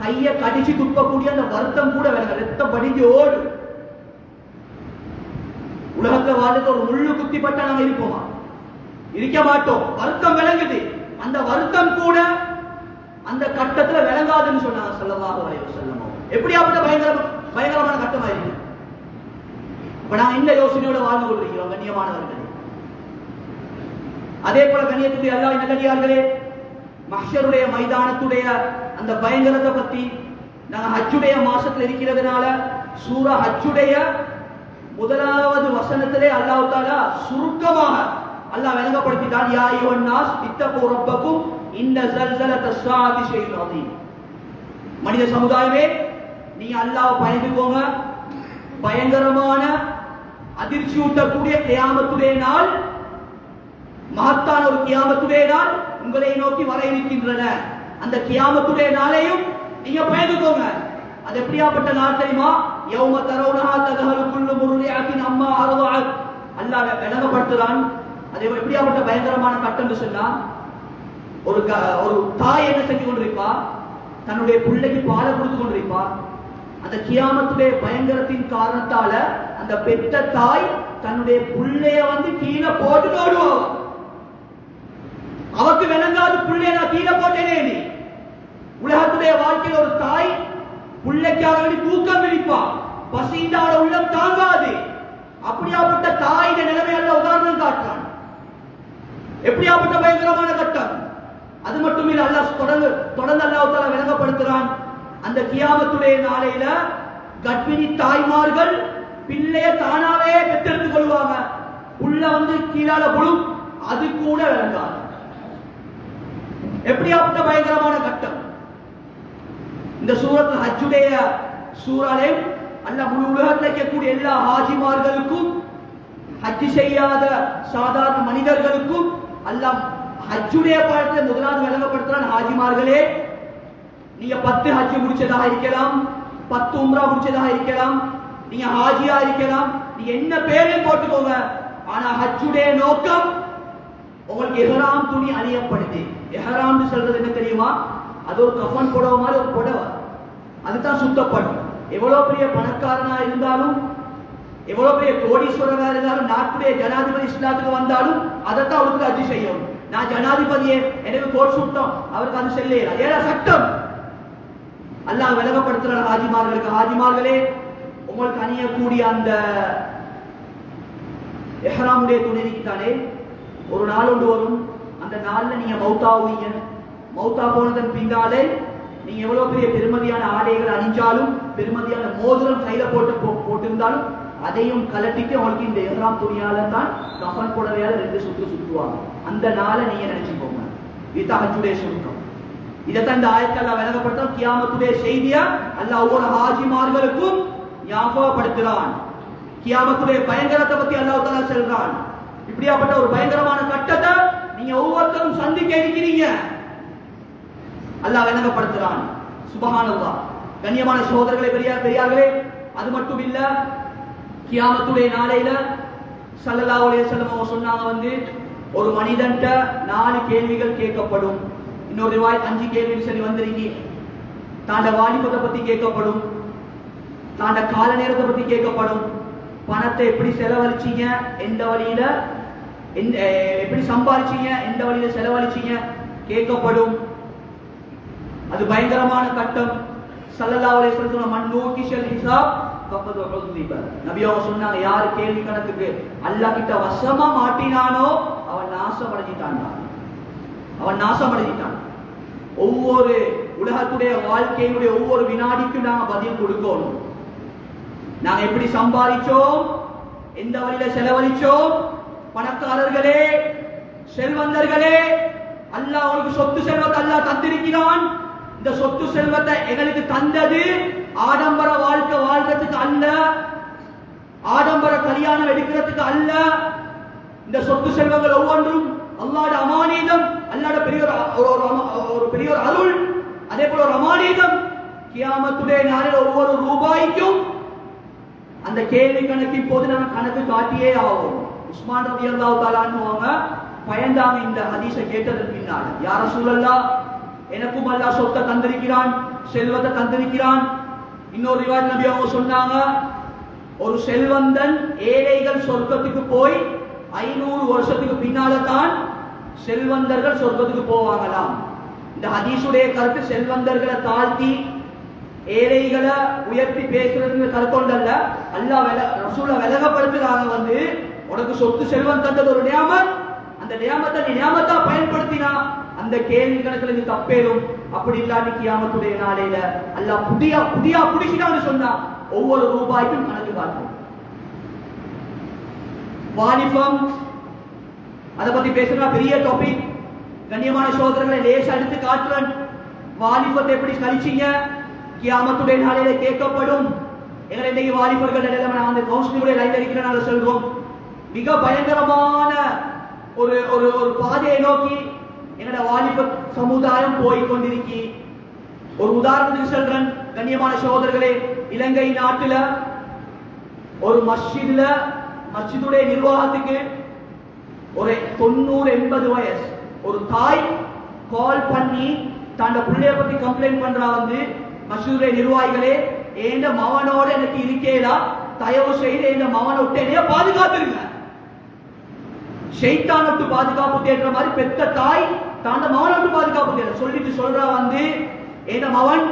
கையை கடிச்சு துப்பக்கூடிய அந்த வருத்தம் கூட வேற, ரத்தம் படிஞ்சு ஓடு. உலகத்தை வாழ்ந்து ஒரு முள்ளு குத்திப்பட்ட நாங்க இருப்போமா? இருக்க மாட்டோம். வருத்தம் விளங்குது, அந்த வருத்தம் கூட அந்த கட்டத்துல விளங்காதுன்னு சொன்னாங்க ஸல்லல்லாஹு அலைஹி வஸல்லம். எப்படியாப்பட்ட பயங்கரமான கட்டமாயிருக்கு. இப்ப நாங்க இந்த யோசனையோட வாழ்ந்து கொண்டிருக்கிறோம் கண்ணியமானவர்களே. அதே போல கண்ணியத்துடைய அல்லாஹ் நல்லடியார்களே, மஹ்ஷருடைய மைதானத்துடைய அந்த பயங்கரத்தை பத்தி நாங்க ஹஜ்ஜுடைய மாசத்துல இருக்கிறதுனால சூரா ஹஜ்ஜுடைய முதலாவது வசனத்திலே அல்லாஹ் தஆலா சுருக்கமாக அல்லாஹ் விளங்கப்படுத்திட்டான், யா அய்யுஹன் நாஸ் இத்தகு ரப்பக்கும் இன்ன ஸல்ஸலத்தஸ் ஸாஅத்தி ஷைஉன் அதீம். மனித சமுதாயமே, நீங்க அல்லாஹ்வை பயந்துக்கோங்க. பயங்கரமான அதிர்ச்சி ஊட்டக்கூடிய கியாமத்துடைய நாள், மகத்தான ஒரு கியாமத்துடைய நாள் உங்களை நோக்கி வர இருக்கின்றன. அந்த கியாமத்துடைய நாளையும் நீங்க பயந்துக்கோங்க. அது எப்படியாப்பட்ட நாள் தெரியுமா? யௌம தரவுனஹா ததஹலு குல்லு முர்லிஅத்தின் அம்மா அர்தஅத். அல்லாஹ் விளங்கப்படுத்துறான். அது எப்படியாப்பட்ட பயங்கரமான கட்டம் சொன்னா, ஒரு தாய் என்ன செஞ்சு கொண்டிருப்பா, தன்னுடைய பிள்ளைக்கு பாலை கொடுத்து கொண்டிருப்பா. அந்த கியாமத்துடைய பயங்கரத்தின் காரணத்தால அந்த பெற்ற தாய் தன்னுடைய பிள்ளைய கீழே போட்டு ஓடுவா. அவருக்கு விளங்காது, பிள்ளைய நான் கீழே போட்டேனே. நீ உலகத்துடைய வாழ்க்கையில் ஒரு தாய் பிள்ளைக்காக வேண்டி தூக்கம் விழிப்பா, பசிந்தாட உள்ளம் தாங்காது. அப்படியாப்பட்ட தாயின் நிலைமை அல்ல உதாரணம் காட்டுறான். எப்படியாப்பட்ட பயங்கரமான கட்டம். அது மட்டும் இல்ல, அல்லாஹ் தொடர்ந்து அல்லாஹ் தஆலா விளங்கப்படுத்துறான், அந்த கியாமத்துடைய நாளையில கர்ப்பிணி தாய்மார்கள் பிள்ளைய தானாவே பெற்றெடுத்துக் கொள்வாங்க. உள்ள கீழால புழும், அது கூட விளங்காது. எப்படியாப்பட்ட பயங்கரமான கட்டம். இந்த சூரத் ஹஜ்ஜுடைய சூறாலே அல்லாஹ் முழு உலகத்தில் இருக்கக்கூடிய எல்லா ஹாஜிமார்களுக்கும், ஹஜ் செய்யாத சாதாரண மனிதர்களுக்கும் அல்லாஹ் ஹஜ்ஜுடைய பாடத்தை முதலாவது விளங்கப்படுத்துறான். ஹாஜிமார்களே, நீங்க 10 ஹஜ் முடிச்சதாக இருக்கலாம், 10 உம்ரா முடிச்சதாக இருக்கலாம், நீங்க ஹாஜியா இருக்கலாம், நீங்க என்ன பேரையும் போட்டுக்கோங்க. ஆனா ஹஜ்ஜுடைய நோக்கம் உங்களுக்கு இஹ்ராம் துணி அணியப்படுது. இஹ்ராம் சொல்றது என்ன தெரியுமா? அது ஒரு கஃபன் புடவை மாதிரி ஒரு புடவை, அதுதான் சுத்தப்படும். எவ்வளவு பெரிய பணக்காரனா இருந்தாலும், எவ்வளவு பெரிய கோடீஸ்வரனா இருந்தாலும், நாட்டுடைய ஜனாதிபதி இஸ்லாத்துக்கு வந்தாலும் அதைத்தான் அவருக்கு ஹஜ் செய்யும். நான் ஜனாதிபதியே, எனக்கு கோட் சுத்தம், அவருக்கு அது செல்ல ஏழா சட்டம். அல்லாஹ் விளங்கப்படுத்துற ஹாஜிமார்களுக்கு, ஹாஜிமார்களே, உங்களுக்கு அணியக்கூடிய அந்த இஹ்ராமுடைய துணிக்குத்தானே ஒரு நாள் ஒன்று வரும். அந்த நாள்ல நீங்க மௌத்தாவுவீங்க. மௌத்தா போனதன் பின்னாலே நீங்க எவ்வளவு பெரிய பெருமதியான ஆடைகள் அணிஞ்சாலும், பெருமதியான மோதிரம் கையில போட்டிருந்தாலும் அதையும் கலட்டிட்டு அவங்களுக்கு இந்த இஹ்ராம் துணியால தான் கஃபன் புடவையால 2 சுத்து சுத்துவாங்க. அந்த நாளை நீங்க நினைச்சுக்கோங்க. இதுதான் ஹஜ்ஜுடைய சுருக்கம். இதைத்தான் இந்த ஆயத்தில் அல்லாஹ் விளங்கப்படுத்துறான். கியாமத்துடைய செய்திய அல்லாஹ் ஒவ்வொரு ஹாஜிமார்களுக்கும் ஞாபகப்படுத்துறான். கியாமத்துடைய பயங்கரத்தை பத்தி அல்லாஹ் தஆலா சொல்றான். இப்படியாப்பட்ட ஒரு பயங்கரமான கட்டத்தை நீங்க ஒவ்வொருத்தரும் சந்திக்க இருக்கிறீங்க. அல்லாஹ் விளங்கப்படுத்துறான். சுப்ஹானல்லாஹ். கண்ணியமான சகோதரர்களே, பெரியார்களே, அது மட்டும் இல்ல, கியாமத்துடைய நாளையில ஸல்லல்லாஹு அலைஹி வஸல்லம் அவங்க சொன்னாங்க ஒரு மனிதன்ட்ட 4 கேள்விகள் கேட்கப்படும். இன்னொரு ரிவாயத் 5 கேள்விகள் சரி வந்திருக்கு. தாண்ட வாலிபத்தை பத்தி கேட்கப்படும், தாண்ட கால நேரத்தை பத்தி கேட்கப்படும், பணத்தை எப்படி செலவழிச்சீங்க, எந்த வழியில எப்படி சம்பாதிச்சீங்க, எந்த வழியில செலவழிச்சீங்க கேட்கப்படும். அது பயங்கரமான கட்டம். ஸல்லல்லாஹு அலைஹி வஸல்லம் மன் நூகிஷல் ஹிசாப் ஃபக்கத் உஸிப. நபி அவங்க சொன்னாங்க, யார் கேள்வி கணக்குக்கு அல்லாஹ் கிட்ட வசமா மாட்டினானோ அவன் நாசமடைஞ்சிட்டான். ஒவ்வொரு உலகத்துடைய வாழ்க்கையுடைய ஒவ்வொரு வினாடிக்கும் நாங்க பதில் கொடுக்கணும். நாங்க எப்படி சம்பாதிச்சோம், எந்த வழியில செலவழிச்சோம். பணக்காரர்களே, செல்வந்தர்களே, அல்லாஹ் உங்களுக்கு சொத்து செல்வத்தை அல்லாஹ் தந்திருக்கிறான். இந்த சொத்து செல்வத்தை எங்களுக்கு தந்தது ஆடம்பர வாழ்க்கை வாழ்றதுக்கு அல்ல, ஆடம்பர கல்யாணம் எடுக்கிறதுக்கு அல்ல. இந்த சொத்து செல்வங்கள் ஒவ்வொன்றும் அல்லாஹ்வுடைய அமானிதம், அல்லாஹ்வுடைய பெரிய ஒரு அருள். அதே போல ஒரு அமானிதம். கியாமத்துடைய நாளில் ஒவ்வொரு ரூபாய்க்கும் அந்த கேள்வி கணக்கின் போது நாம கணக்கு காட்டியே ஆகும். உஸ்மான் ரலியல்லாஹு தஆலா அவங்க பயந்தாங்க இந்த ஹதீஸை கேட்டதற்கு பின்னால். யா ரசூலல்லாஹ், எனக்கும் அல்லாஹ் சொத்தை தந்திருக்கிறான், செல்வத்தை தந்திருக்கிறான். இன்னொரு ரிவாயத் நபி அவங்க சொன்னாங்க, ஒரு செல்வந்தன் ஏழைகள் சொர்க்கத்துக்கு போய் 500 வருஷத்துக்கு பின்னால தான் செல்வந்தர்கள் சொர்க்கத்துக்கு போவாங்களாம். இந்த ஹதீஸுடைய கருத்து செல்வந்தர்களை தாழ்த்தி ஏழைகளை உயர்த்தி பேசுறதுங்க கருத்தொண்டல்ல. அல்லாஹ் ரசூலை விலகப்படுத்துறாங்க. உனக்கு சொத்து செல்வம் தந்தது ஒரு நியாமத், அந்த நியாமத்தை நீ நியாமத்தா பயன்படுத்தினா அந்த கேள்வி கணக்குல நீ தப்பேலும். அப்படி இல்லாட்டி கியாமத்துடைய நாளையில அல்லாஹ் புதியா புடிச்சிட்டான்னு சொன்னா ஒவ்வொரு ரூபாய்க்கும் கணக்கு காட்டும். வாலிபம், அதை பத்தி பேசுறா பெரிய டாபிக். கண்ணியமான சகோதரர்களை லேசா எடுத்து காட்டுறேன். வாலிபத்தை எப்படி கழிச்சீங்க கியாமத்துடைய நாளையில கேட்கப்படும். எங்களை இன்னைக்கு வாலிபர்கள் அந்த கவுன்சிலிங்குடைய லைன்ல இருக்கிறனால சொல்றோம், மிக பயங்கரமான ஒரு ஒரு ஒரு பாதையை நோக்கி எங்களோட வாலிப சமுதாயம் போய் கொண்டிருக்கி. ஒரு உதாரணத்துக்கு சொல்றேன் கண்ணியமான சகோதரர்களே, இலங்கை நாட்டுல ஒரு மஸ்ஜிதுடைய நிர்வாகத்துக்கு ஒரு 90-80 வயசு ஒரு தாய் கால் பண்ணி தன்னோட பிள்ளைய பத்தி கம்ப்ளைண்ட் பண்றா. மஸ்ஜிதுடைய நிர்வாகிகளே, ஏண்ட மவனோட எனக்கு இருக்கேடா, தயவு செய்து எங்க மவனை விட்டு என்னைய பாதுகாத்துருங்க. ஷைத்தான் விட்டு பாதுகாப்பு தேடுற மாதிரி பெத்த தாய் தாண்ட மவனை விட்டு பாதுகாப்பு தேட சொல்லிட்டு சொல்றா, எங்க மவன்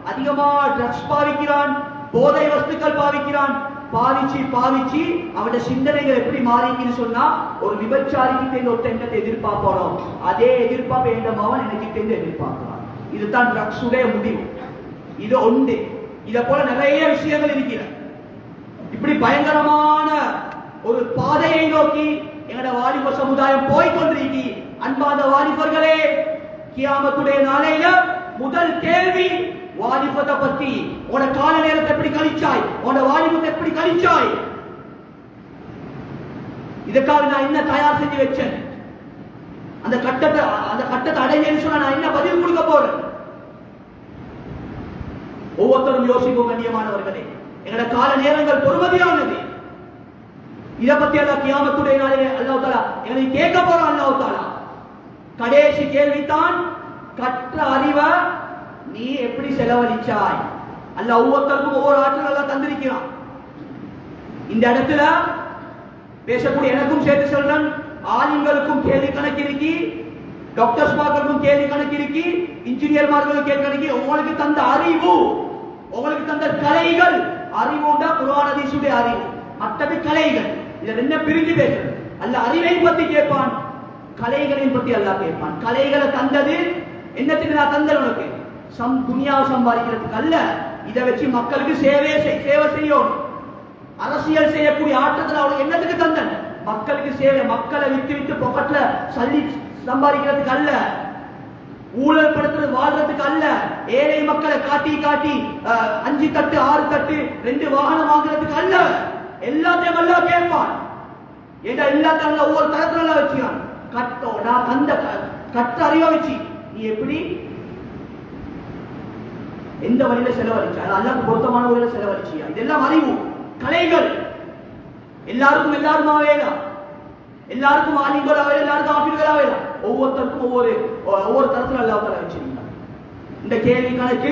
அதிகமா ட்ரக்ஸ் பாவிக்கிறான், போதை வஸ்துக்கள் பாவிக்கிறான். பாவிச்சு அவட சிந்தனைகள் எப்படி மாறிக்குன்னு சொன்னா, ஒரு விபச்சாரிக்கு ஒருத்தன் எதிர்பார்க்கணும், அதே எதிர்பார்ப்பு எங்க மவன் எனக்கு எதிர்பார்க்கிறான். இதுதான் ட்ரக்ஸ் உடைய முடிவு. இது ஒன்று. இத போல நிறைய விஷயங்கள் இருக்கிறது. இப்படி பயங்கரமான ஒரு பாதையை நோக்கி எங்கட வாலிப சமுதாயம் போய்கொண்டிருக்கி. அன்பான வாலிபர்களே, கியாமத்துடைய நாளையில முதல் கேள்வி வாலிபத்தை பத்தி. உன கால நேரத்தை எப்படி கழிச்சாய், உன வாலிபத்தை எப்படி கழிச்சாய், இதுக்காக நான் என்ன தயார் செஞ்சு வச்சேன், அந்த கட்டத்தை அடைஞ்சேன்னு சொன்னா நான் என்ன பதில் கொடுக்க போறேன். ஒவ்வொருத்தரும் யோசிப்போம் கண்ணியமானவர்களே. எங்களோட கால நேரங்கள் பொறுமதியானது. இத பத்தி அல்லாஹ் கியாமத்துடைய நாளிலே அல்லாஹ் தஆலா எங்களை கேட்க போறான். அல்லாஹ் தஆலா கடைசி கேள்விதான், கற்ற அறிவை நீ எப்படி செலவழிச்சாய். அல்லாஹ் ஒவ்வொருத்தருக்கும் ஒவ்வொரு ஆற்றல் அல்லாஹ் தந்திருக்கிறான். இந்த இடத்துல பேசக்கூடிய எனக்கும் சேர்த்து சொல்றேன், ஆலிம்களுக்கும் கேள்வி கணக்கு இருக்கி, டாக்டர்ஸ் மார்களுக்கும் கேள்வி கணக்கு இருக்கி, இன்ஜினியர் மார்களுக்கும் கேள்வி கணக்கு. உங்களுக்கு தந்த அறிவு, உங்களுக்கு தந்த கலைகள், அறிவுண்டா குர்ஆன் ஹதீஸுடைய அறிவு, மற்றது கலைகள். இத என்ன பிரிஞ்சு பேசுறது. அல்லாஹ் அறிவை பத்தி கேட்பான், கலைகளை பத்தி அல்லாஹ் கேட்பான். கலைகளை தந்தது என்னத்துக்கு நான் தந்தேன் உனக்கு, துனியாவை சம்பாதிக்கிறதுக்கு அல்ல. இதை வச்சு மக்களுக்கு சேவை செய்யணும். அரசியல் செய்யக்கூடிய ஆற்றத்தில் அவளுக்கு என்னத்துக்கு தந்தன், மக்களுக்கு சேவை, மக்களை விட்டு பாக்கெட்ல சல்லி சம்பாதிக்கிறதுக்கு அல்ல, ஊழல் படுத்துறது வாழ்றதுக்கு வாங்குறதுக்கு அல்ல, ஏழை மக்களை காட்டி காட்டி 5 தட்டு 6 தட்டு 2 வாகனம் வாங்குறதுக்கு அல்ல. எல்லாத்தையும் அல்லாஹ் கேட்பான். ஏண்டா எல்லாத்தையும் அல்லாஹ் ஒவ்வொரு தரத்துல எல்லாம் வச்சுக்கான். கட்டோ நான் அந்த கட்ட அறிவ வச்சு நீ எப்படி எந்த வழியில செலவழிச்சா, அல்லாஹ்வுக்கு பொருத்தமான வழியில செலவழிச்சியா, இதெல்லாம் அறிவு கலைகள். எல்லாருக்கும் எல்லாருமாவே தான், எல்லாருக்கும் ஆலிம்களாவே, எல்லாருக்கும் ஆபிர்களாவே தான், ஒவ்வொருத்தருக்கும் ஒவ்வொரு தரத்துல அல்லாஹ் தஆலா வச்சிருக்கான். இந்த கேள்வி கணக்கு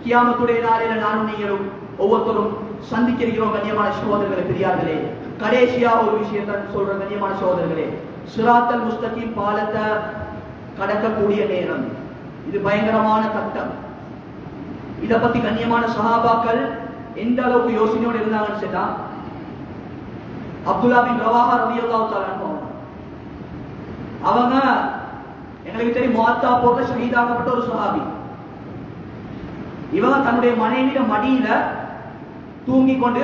கியாமத்துடைய நாளில நானும் நீங்களும் ஒவ்வொருத்தரும் சந்திக்கிறோம். கண்ணியமான சகோதரர்களே, பெரியார்களே, கடைசியா ஒரு விஷயத்தை சொல்ற கண்ணியமான சகோதரர்களே, சிராத்தல் முஸ்தகீம் பாலத்தை கடக்கக்கூடிய நேரம், இது பயங்கரமான கட்டம். இத பத்தி கண்ணியமான சஹாபாக்கள் எந்த அளவுக்கு யோசனையோடு இருந்தாங்கன்னு சொன்னா, அப்துல்லா பின் ரவாஹா ரலியல்லாஹு தஆலா அன்ஹு அவங்க எங்களுக்கு தெரியும் முஅத்தா போர்ல ஷஹீதாக்கப்பட்ட ஒரு சஹாபி. இவங்க தன்னுடைய மனைவியோட மடியில தூங்கி கொண்டு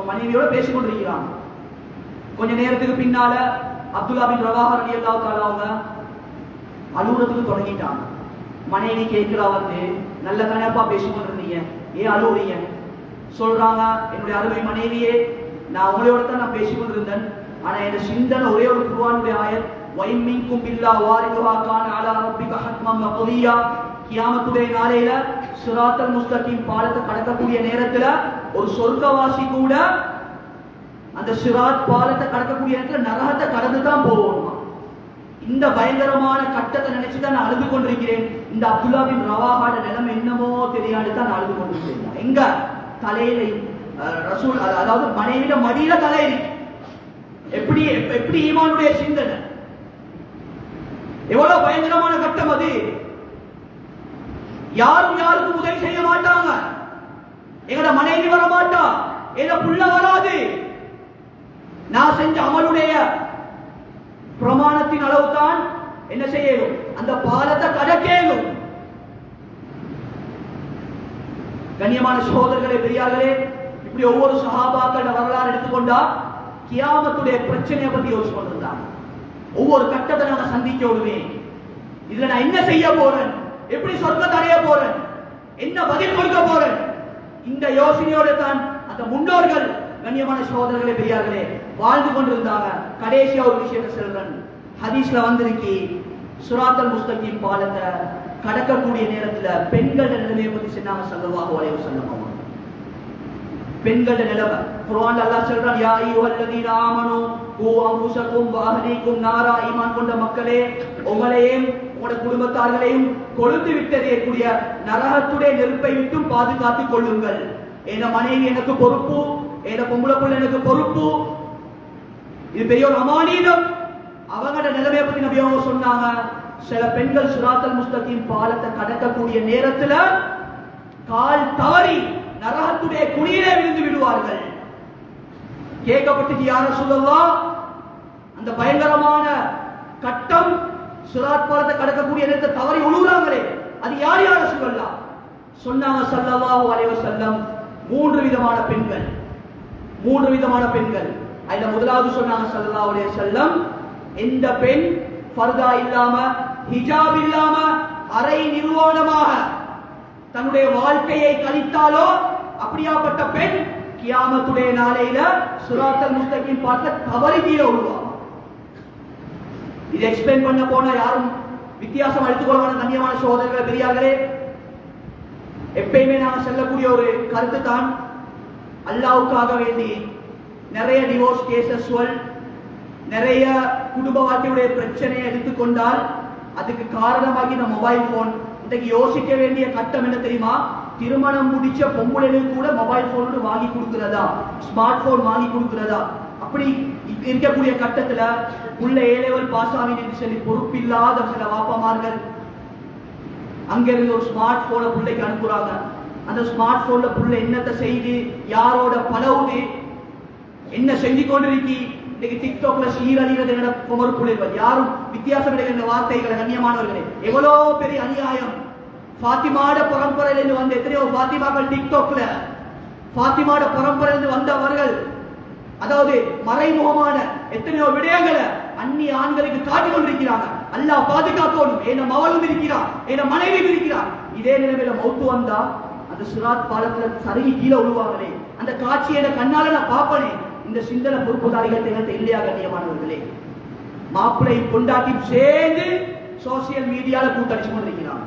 மனைவியோட பேசிக் கொண்டிருக்கிறாங்க. கொஞ்ச நேரத்துக்கு பின்னால அப்துல்லா பின் ரவாஹா ரலியல்லாஹு தஆலா அவங்க அழுகுறதுக்கு தொடங்கிட்டாங்க. மனைவி கேட்கிறா, வந்து நல்ல கணப்பா பேசிக் கொண்டிருந்தீங்க, ஏன் அழுவுறீங்க? சொல்றாங்க, என்னுடைய அருமை மனைவியே, நான் உங்களோட தான் நான் பேசிக் கொண்டிருந்தேன். ஆனா என் சிந்தனை ஒரே ஒரு குர்ஆனுடைய ஆயத், வைமின்கும் பில்லா வாரிதுஹா கான அலா ரப்பிக ஹத்மம் மக்தியா. கியாமத்துடைய நாளையில சிராத்தல் முஸ்தகீம் பாலத்தை கடக்கக்கூடிய நேரத்துல ஒரு சொர்க்கவாசி கூட அந்த சிராத் பாலத்தை கடக்கக்கூடிய நேரத்துல நரகத்தை கடந்து தான் போகணுமா. இந்த பயங்கரமான கட்டத்தை நினைச்சுதான் நான் அழுது கொண்டிருக்கிறேன். இந்த அப்துல்லா பின் ரவாஹாட நிலைமை என்னமோ தெரியாது தான் நான் அழுது கொண்டிருக்கிறேன். எங்க தலையில ரசூல், அதாவது மனைவிட மடியில தலை இருக்கு. எப்படி எப்படி ஈமானுடைய சிந்தனை, எவ்வளவு பயங்கரமான கட்டம் அது. யாரும் யாருக்கும் உதவி செய்ய மாட்டாங்க. எங்கட மனைவி வர மாட்டா, எங்க புள்ள வராது. நான் செஞ்ச அமலுடைய பிரமாணத்தின் அளவு தான் என்ன செய்யணும், அந்த பாலத்தை கடக்கேனும். கண்ணியமான சகோதரர்களே, பெரியார்களே, இப்படி ஒவ்வொரு சஹாபாக்களோட வரலாறு எடுத்துக்கொண்டா கியாமத்துடைய பிரச்சனையை பத்தி யோசிச்சு கொண்டிருந்தாங்க. ஒவ்வொரு கட்டத்தை நாங்க சந்திக்க விடுவேன், இதுல நான் என்ன செய்ய போறேன், எப்படி சொர்க்கத்தை அடைய போறேன், என்ன பதில் கொடுக்க போறேன். இந்த யோசனையோட தான் அந்த முன்னோர்கள் கண்ணியமான சகோதரர்களே, பெரியார்களே வாழ்ந்து கொண்டிருந்தாங்க. கடைசியா ஒரு விஷயத்தை சொல்றேன். ஹதீஸ்ல வந்திருக்கி சிராத்தல் முஸ்தகீம் பாலத்தை கடக்கக்கூடிய நேரத்துல பெண்களோட நிலைமையை பத்தி சொன்னாங்க ஸல்லல்லாஹு அலைஹி வஸல்லம். பெண்களோட நிலைமை குர்ஆன்ல அல்லாஹ் சொல்றான், யா அய்யுஹல்லதீன ஆமனூ கூ அன்ஃபுஸகும் வ அஹ்லீகும் நாரா. ஈமான் கொண்ட மக்களே, உங்களையும் உங்களுடைய குடும்பத்தார்களையும் கொழுந்து விட்டறியக்கூடிய நரகத்துடைய நெருப்பை விட்டும் பாதுகாத்துக் கொள்ளுங்கள். என் மனைவி எனக்கு பொறுப்பு, என் பொம்பளை புள்ள எனக்கு பொறுப்பு, இது பெரிய ஒரு அமானீதம். அவங்களோட நிலைமையை பத்தி நபி அவங்க சொன்னாங்க. சில பெண்கள் சிராத்தல் முஸ்தகீம் பாலத்தை கடக்கக்கூடிய நேரத்துல கால் தவறி நரகத்துடைய குழியிலே விழுந்து விடுவார்கள். கேட்கப்பட்டு, யார சொல்லலாம், அந்த பயங்கரமான கட்டம் சிராத் பாலத்தை கடக்கக்கூடிய நேரத்தை தவறி உழுவுறாங்களே, அது யார் யார சொல்லலாம்? சொன்னாங்க ஸல்லல்லாஹு அலைஹி வஸல்லம், 3 விதமான பெண்கள். 3 விதமான பெண்கள். அதுல முதலாவது சொன்னாங்க ஸல்லல்லாஹு அலைஹி வஸல்லம், எந்த பெண் ஃபர்தா இல்லாம ஹிஜாப் இல்லாம அரை நிர்வாணமாக தன்னுடைய வாழ்க்கையை கழித்தாலோ அப்படியாப்பட்ட பெண் கியாமத்துடைய நாளையில சிராத்தல் முஸ்தகீம் பாலத்தை தவறி கீழே விழுவாங்க. இதை எக்ஸ்பிளைன் பண்ண போனா யாரும் வித்தியாசம் அளித்துக் கொள்வான கண்ணியமான சகோதரர்களே, பெரியார்களே, எப்பயுமே நாங்கள் சொல்லக்கூடிய ஒரு கருத்து தான், அல்லாஹ்வுக்காக வேண்டி நிறைய டிவோர்ஸ் கேசஸ், நிறைய குடும்ப வாழ்க்கையுடைய பிரச்சனையை எடுத்துக்கொண்டால் அதுக்கு காரணமாகி இந்த மொபைல் போன். இன்றைக்கு யோசிக்க வேண்டிய கட்டம் என்ன தெரியுமா? திருமணம் முடிச்ச பொம்பளைகளுக்கு கூட மொபைல் போனோடு வாங்கி கொடுக்கிறதா, ஸ்மார்ட் போன் வாங்கி கொடுக்கிறதா? அப்படி இருக்கக்கூடிய கட்டத்துல உள்ள A-level பாஸ் ஆகின்னு சொல்லி பொறுப்பில்லாத சில வாப்பமார்கள் அங்கிருந்து ஒரு ஸ்மார்ட் போனை பிள்ளைக்கு அனுப்புறாங்க. அந்த ஸ்மார்ட் போன்ல புள்ள என்னத்தை செய்து, யாரோட பழகுது, என்ன செஞ்சு கொண்டிருக்கி, இன்னைக்கு டிக்டாக்ல சீரழிகிறது என்ற குமரு புள்ளைகள். யாரும் வித்தியாசம் கிடைக்கிற வார்த்தைகளை கண்ணியமானவர்களே, எவ்வளவு பெரிய அநியாயம். ஃபாத்திமாட பரம்பரையிலிருந்து வந்த எத்தனையோ ஃபாத்திமாக்கள் டிக்டாக்ல, ஃபாத்திமாட பரம்பரையிலிருந்து வந்தவர்கள், அதாவது மறைமுகமான எத்தனையோ விடயங்களை அந்நிய ஆண்களுக்கு காட்டிக் கொண்டிருக்கிறாங்க. அல்லாஹ் பாதுகாக்கணும். என்ன மவளும் இருக்கிறார், என்ன மனைவியும் இருக்கிறார். இதே நிலைமையில மௌத்து வந்தா அந்த சிராத் பாலத்துல சருகி கீழே விழுவாங்களே, அந்த காட்சியை கண்ணால நான் பாப்பனே. இந்த சிந்தனை பொறுப்புதாரிகள் எங்கள்கிட்ட இல்லையா கண்ணியமானவர்களே? மாப்பிள்ளை கொண்டாட்டி சேர்ந்து சோசியல் மீடியால கூட்டடிச்சு கொண்டிருக்கிறான்.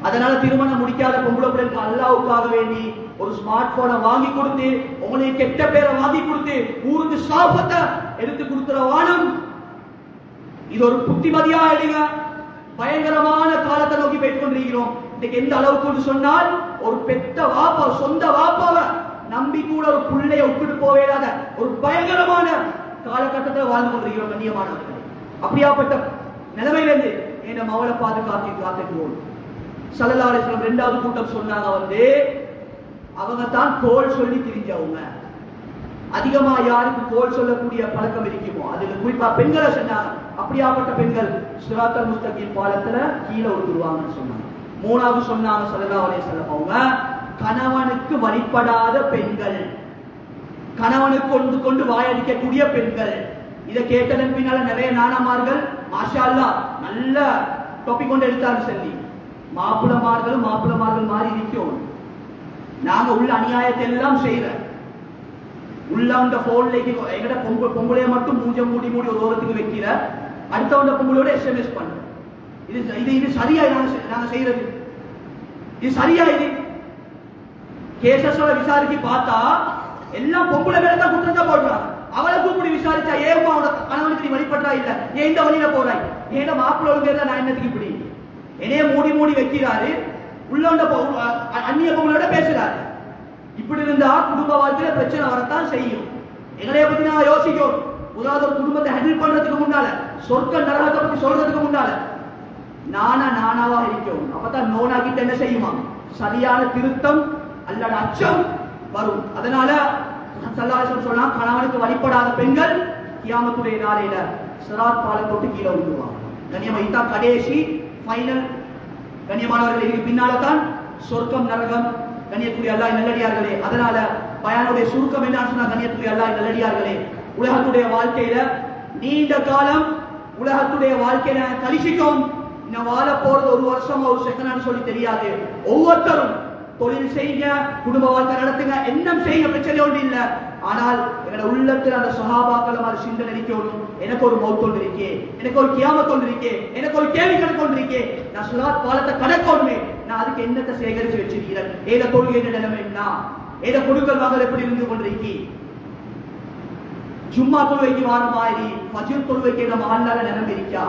அதனால திருமணம் முடிக்காத பொம்பளை பிள்ளைக்கு அல்லாவுக்காக வேண்டி ஒரு ஸ்மார்ட் போனை வாங்கி கொடுத்து, உங்களுக்கு கெட்ட பேரை வாங்கி கொடுத்து, ஊருக்கு சாபத்தை எடுத்து கொடுக்கிற வானம். இது ஒரு புத்திமதியா இல்லைங்க. பயங்கரமான காலத்தை நோக்கி போய் கொண்டிருக்கிறோம். இன்னைக்கு எந்த அளவுக்கு சொன்னால், ஒரு பெத்த வாப்பா, சொந்த வாப்பாவை நம்பி கூட ஒரு பிள்ளைய ஒப்பிட்டு போவேடாத ஒரு பயங்கரமான காலகட்டத்தை வாழ்ந்து கொண்டிருக்கிறோம் கண்ணியமானவர்கள். அப்படியாப்பட்ட நிலைமையிலிருந்து என்ன மவளை காத்துக்கிறோம். ஸல்லல்லாஹு அலைஹி வஸல்லம் இரண்டாவது கூட்டம் சொன்னாங்க, அவங்க தான் கோல் சொல்லி திரிஞ்சவங்க. அதிகமா யாருக்கு கோல் சொல்லக்கூடிய பழக்கம் இருக்குமோ அதுல குறிப்பா பெண்களை சொன்னாங்க. அப்படியாப்பட்ட பெண்கள் சிராத்தல் முஸ்தகீம் பாலத்துல கீழே விழுந்துருவாங்கன்னு சொன்னாங்க. மூணாவது சொன்னாங்க ஸல்லல்லாஹு அலைஹி வஸல்லம், அவங்க கணவனுக்கு வழிபடாத பெண்கள், கணவனுக்கு கொண்டு கொண்டு வாயடிக்கக்கூடிய பெண்கள். இதை கேட்டதன் பின்னால நிறைய நாணமார்கள் மாஷா அல்லாஹ் நல்ல டாபிக் கொண்டு எடுத்தாரு. சொல்லி மாப்பிளமார்கள் மாறி இருக்கும். நாங்க உள்ள அநியாயத்தை எல்லாம் செய்யற உள்ள அந்த போன்லைக்கு எங்கட பொம்பளைய மட்டும் மூஞ்ச மூடி மூடி ஒரு ஓரத்துக்கு வைக்கிற, அடுத்தவண்ட பொம்பளையோட SMS பண்ற. இது சரியா? நாங்க செய்யறது இது சரியா? இது கேசஸோட விசாரிச்சு பார்த்தா எல்லாம் பொம்பளை மேல தான் குற்றம் தான் போடுறாங்க. அவளை கூப்பிடி விசாரிச்சா, ஏமா அவனோட கணவனுக்கு நீ வழிபடுறா இல்ல, ஏன் இந்த வழியில போறாய், ஏன்னா மாப்பிள்ளை ஒழுங்கு நான் என்னத்துக்கு இப்படி என்னைய மூடி மூடி வைக்கிறாரு, உள்ள அந்நிய பொங்கலோட பேசுறாரு. இப்படி இருந்தா குடும்ப வாழ்க்கையில பிரச்சனை வரத்தான் செய்யும். எங்களைய பத்தி நாங்க யோசிக்கிறோம். முதலாவது ஒரு குடும்பத்தை ஹேண்டில் பண்றதுக்கு முன்னால, சொர்க்க நரகத்தை பத்தி சொல்றதுக்கு முன்னால நானாவா இருக்கணும். அப்பதான் நோனா கிட்ட என்ன செய்யுமா, சரியான திருத்தம் அல்லது அச்சம் வரும். அதனால ஸல்லல்லாஹு அலைஹி வஸல்லம் சொன்னா, கணவனுக்கு வழிபடாத பெண்கள் கியாமத்துடைய நாளையில சிராத் பாலம் போட்டு கீழே விழுவாங்க. கண்ணியமா இதுதான் கடைசி ஃபைனல். கண்ணியமானவர்கள், இதுக்கு பின்னால்தான் சொர்க்கம் நரகம். கண்ணியத்துடைய அல்லாஹ் நல்லடியார்களே, அதனால பயானுடைய சுருக்கம் என்னன்னு சொன்னா, கண்ணியத்துடைய அல்லாஹ் நல்லடியார்களே, உலகத்துடைய வாழ்க்கையில நீண்ட காலம் உலகத்துடைய வாழ்க்கையில கழிச்சிட்டோம். இன்னும் வாழ போறது ஒரு வருஷம் ஒரு செகண்ட் சொல்லி தெரியாது. ஒவ்வொருத்தரும் தொழில் செய்யுங்க, குடும்ப வாழ்க்கை நடத்துங்க, எண்ணம் செய்யுங்க, பிரச்சனை ஒன்று இல்லை. ஆனால் எங்களோட உள்ளத்தில் அந்த சஹாபாக்கள் மாதிரி சிந்தனை இருக்கணும். எனக்கு ஒரு மௌத் ஒன்று இருக்கே, எனக்கு ஒரு கியாமத் ஒன்று இருக்கே, எனக்கு ஒரு கேள்வி கணக்கு ஒன்று இருக்கே, நான் சிராத் பாலத்தை கடக்கணுமே, நான் அதுக்கு என்னத்தை சேகரிச்சு வச்சிருக்கிறேன், ஏத தொழுகை நிலைமை என்ன, ஏத கொடுக்கல் வாங்கல் எப்படி இருந்து கொண்டிருக்கி, ஜும்மா தொழுகைக்கு வார மாதிரி ஃபஜ்ர் தொழுகைக்கு நம்ம மஹல்லால நிலைமை இருக்கா,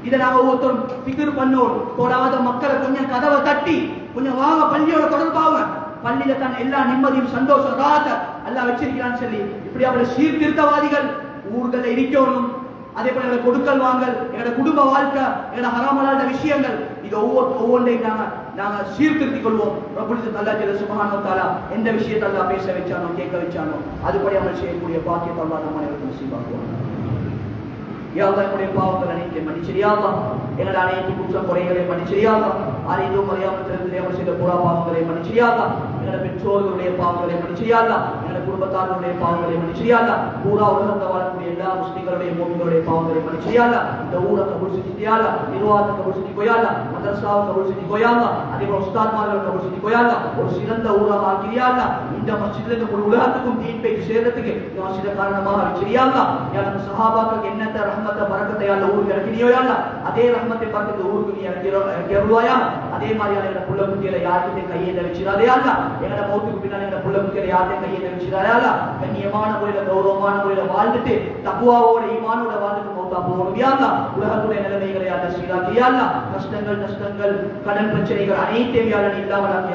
இதை நாங்க ஒவ்வொருத்தரும் ஃபிக்ர் பண்ணோம். தொடாத மக்களை கொஞ்சம் கதவை தட்டி கொஞ்சம் வாங்க, பள்ளியோட தொடர்பாக, பள்ளியில தான் எல்லா நிம்மதியும் சந்தோஷம் ராக எல்லாம் வச்சிருக்கிறான்னு சொல்லி இப்படி அவரை சீர்திருத்தவாதிகள் ஊர்களில் இருக்கணும். அதே போல எங்களை கொடுக்கல் வாங்கல், எங்களோட குடும்ப வாழ்க்கை, எங்களோட ஹராமலான விஷயங்கள், இது ஒவ்வொன்றையும் நாங்க சீர்திருத்திக் கொள்வோம். அல்லாஹ் ஜல்ல சுப்ஹானஹு வ தஆலா எந்த விஷயத்தை அல்லாஹ் பேச வச்சானோ கேட்க வச்சானோ அதுபடி அமல் செய்யக்கூடிய பாக்கியத்தை அல்லாஹ் நம்ம அனைவருக்கும் நசீபாக்குவான். யா அல்லாஹ், என்னுடைய பாவங்கள் அனைத்தையும் மன்னிச்சிடு யா அல்லாஹ். எங்களுடைய அனைத்து குற்றம் குறைகளை மன்னிச்சிடு யா அல்லாஹ். அறிந்தும் அறியாமல் தெரியாமல் செய்த புறா பாவங்களை மன்னிச்சிடு யா அல்லாஹ். எங்களுடைய பெற்றோர்களுடைய பாவங்களை மன்னிச்சிடு யா அல்லாஹ். எங்களுடைய குடும்பத்தார்களுடைய பாவங்களை மன்னிச்சிடு யா அல்லாஹ். பூரா உலகத்தில் வாழக்கூடிய எல்லா முஸ்லிம்களுடைய மூமின்களுடைய பாவங்களை மன்னிச்சிடு யா அல்லாஹ். இந்த ஊரை கபூல் செஞ்சிடு யா அல்லாஹ். நிர்வாகத்தை கபூல் செஞ்சிக்கோ யா அல்லாஹ். மதரசாவை கபூல் செஞ்சிக்கோ யா அல்லாஹ். அதே போல உஸ்தாத்மார்கள் கபூல் செஞ்சிக்கோ யா அல்லாஹ். ஒரு சிறந்த ஊராக ஆக்கிடு யா அல்லாஹ். இந்த மஸ்ஜித்ல இந்த முழு உலகத்துக்கும் தீன் போய் சேர்றதுக்கு இந்த மஸ்ஜித் காரணமாக வச்சிடு யா அல்லாஹ். யா அல்லாஹ், சஹாபாக்களுக்கு என்னத்த ரஹ்மத்தை பரக்கத்தை யா அல்லாஹ் ஊருக்கு இறக்கினியோ யா அல்லாஹ். அதே ரஹ்மத்தை பரக்கத்தை ஊருக்கு நீ இறக்கிடுவாயா. அதே மாதிரி எங்களோட புள்ள குட்டிகளை யார்கிட்ட கையேந்த வச்சிடாதே யா அல்லாஹ். எங்களோட மௌத்துக்கு பின்னால் எங்களோட புள்ள குட்டிகளை யார்கிட்ட கையேந்த வச்சிடாதே யா அல்லாஹ். கண்ணியமான முறையில கௌரவமான முறையில வாழ்ந்துட்டு தக்வாவோட ஈமானோட வாழ்ந்துட்டு மௌத்தா போகணும் யா அல்லாஹ். உலகத்துடைய நிலைமைகளை யார்கிட்ட சீராக்கி யா அல்லாஹ். கஷ்டங்கள் நஷ்டங்கள் கடன் பிரச்சனைகள் அனைத்தையும் யாரும் இல்லாமலாக்கி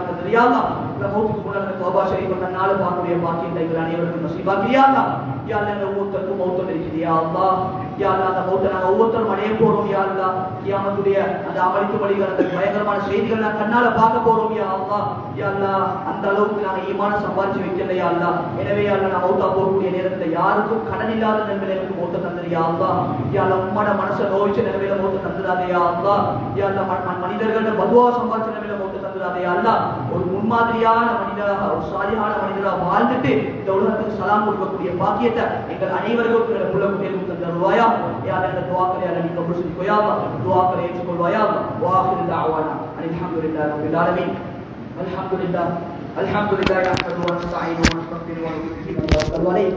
தந்தது யா அல்லாஹ். மௌத்துக்கு முன்னாடி தௌபா ஷரீஃப் நாலு பார்க்கக்கூடிய பாக்கியத்தை எங்கள் அனைவருக்கும் நசீபாக்கி யா அல்லாஹ். யா அல்லாஹ், இந்த ஒவ்வொருத்தருக்கும் மௌத்தம் இருக்குது யா அல்லாஹ். யா அல்லாஹ், அந்த மௌத்தை நாங்கள் ஒவ்வொருத்தரும் அடைய போறோம் யா அல்லாஹ். கியாமத்துடைய அந்த அமளிக்கு வழிகள், அந்த பயங்கரமான செய்திகள் நான் கண்ணால பார்க்க போறோம் யா அல்லாஹ். யா அல்லாஹ், அந்த அளவுக்கு நாங்கள் ஈமான சம்பாதிச்சு வைக்கல யா அல்லாஹ். எனவே யா அல்லாஹ், நான் மௌத்தா போகக்கூடிய நேரத்தில் யாருக்கும் கடன் இல்லாத நிலைமையில எனக்கு மௌத்த தந்துரு யா அல்லாஹ். யா அல்லாஹ் உம்மட மனச நோய்ச்ச நிலைமையில மௌத்த தந்துராதே யா அல்லாஹ். யா அல்லாஹ் மனிதர்களோட பதுவா சம்பாதிச்ச நிலைமையில மௌத்த தந்துராதே யா அல்லாஹ். ஒரு முன்மாதிரியான மனிதராக, ஒரு சாலிஹான மனிதராக வாழ்ந்துட்டு இந்த உலகத்துக்கு சலாம் கொடுக்கக்கூடிய பாக்கியத்தை எங்கள் அனைவருக்கும் உள்ள குட்டிகளுக்கு தந்துருவாயா. யா அல்லாஹ் இந்த துஆக்களை யா நீ கபூல் செஞ்சுக்கோயா அல்லாஹ். துஆக்களை ஏற்றுக்கொள்வாயா அல்லாஹ். வாஹிரு தஅவானா அல்ஹம்துலில்லாஹி ரப்பில் ஆலமீன். الحمد لله نحمده ونستعينه ونستغفره ونتوب إليه ونتوكل عليه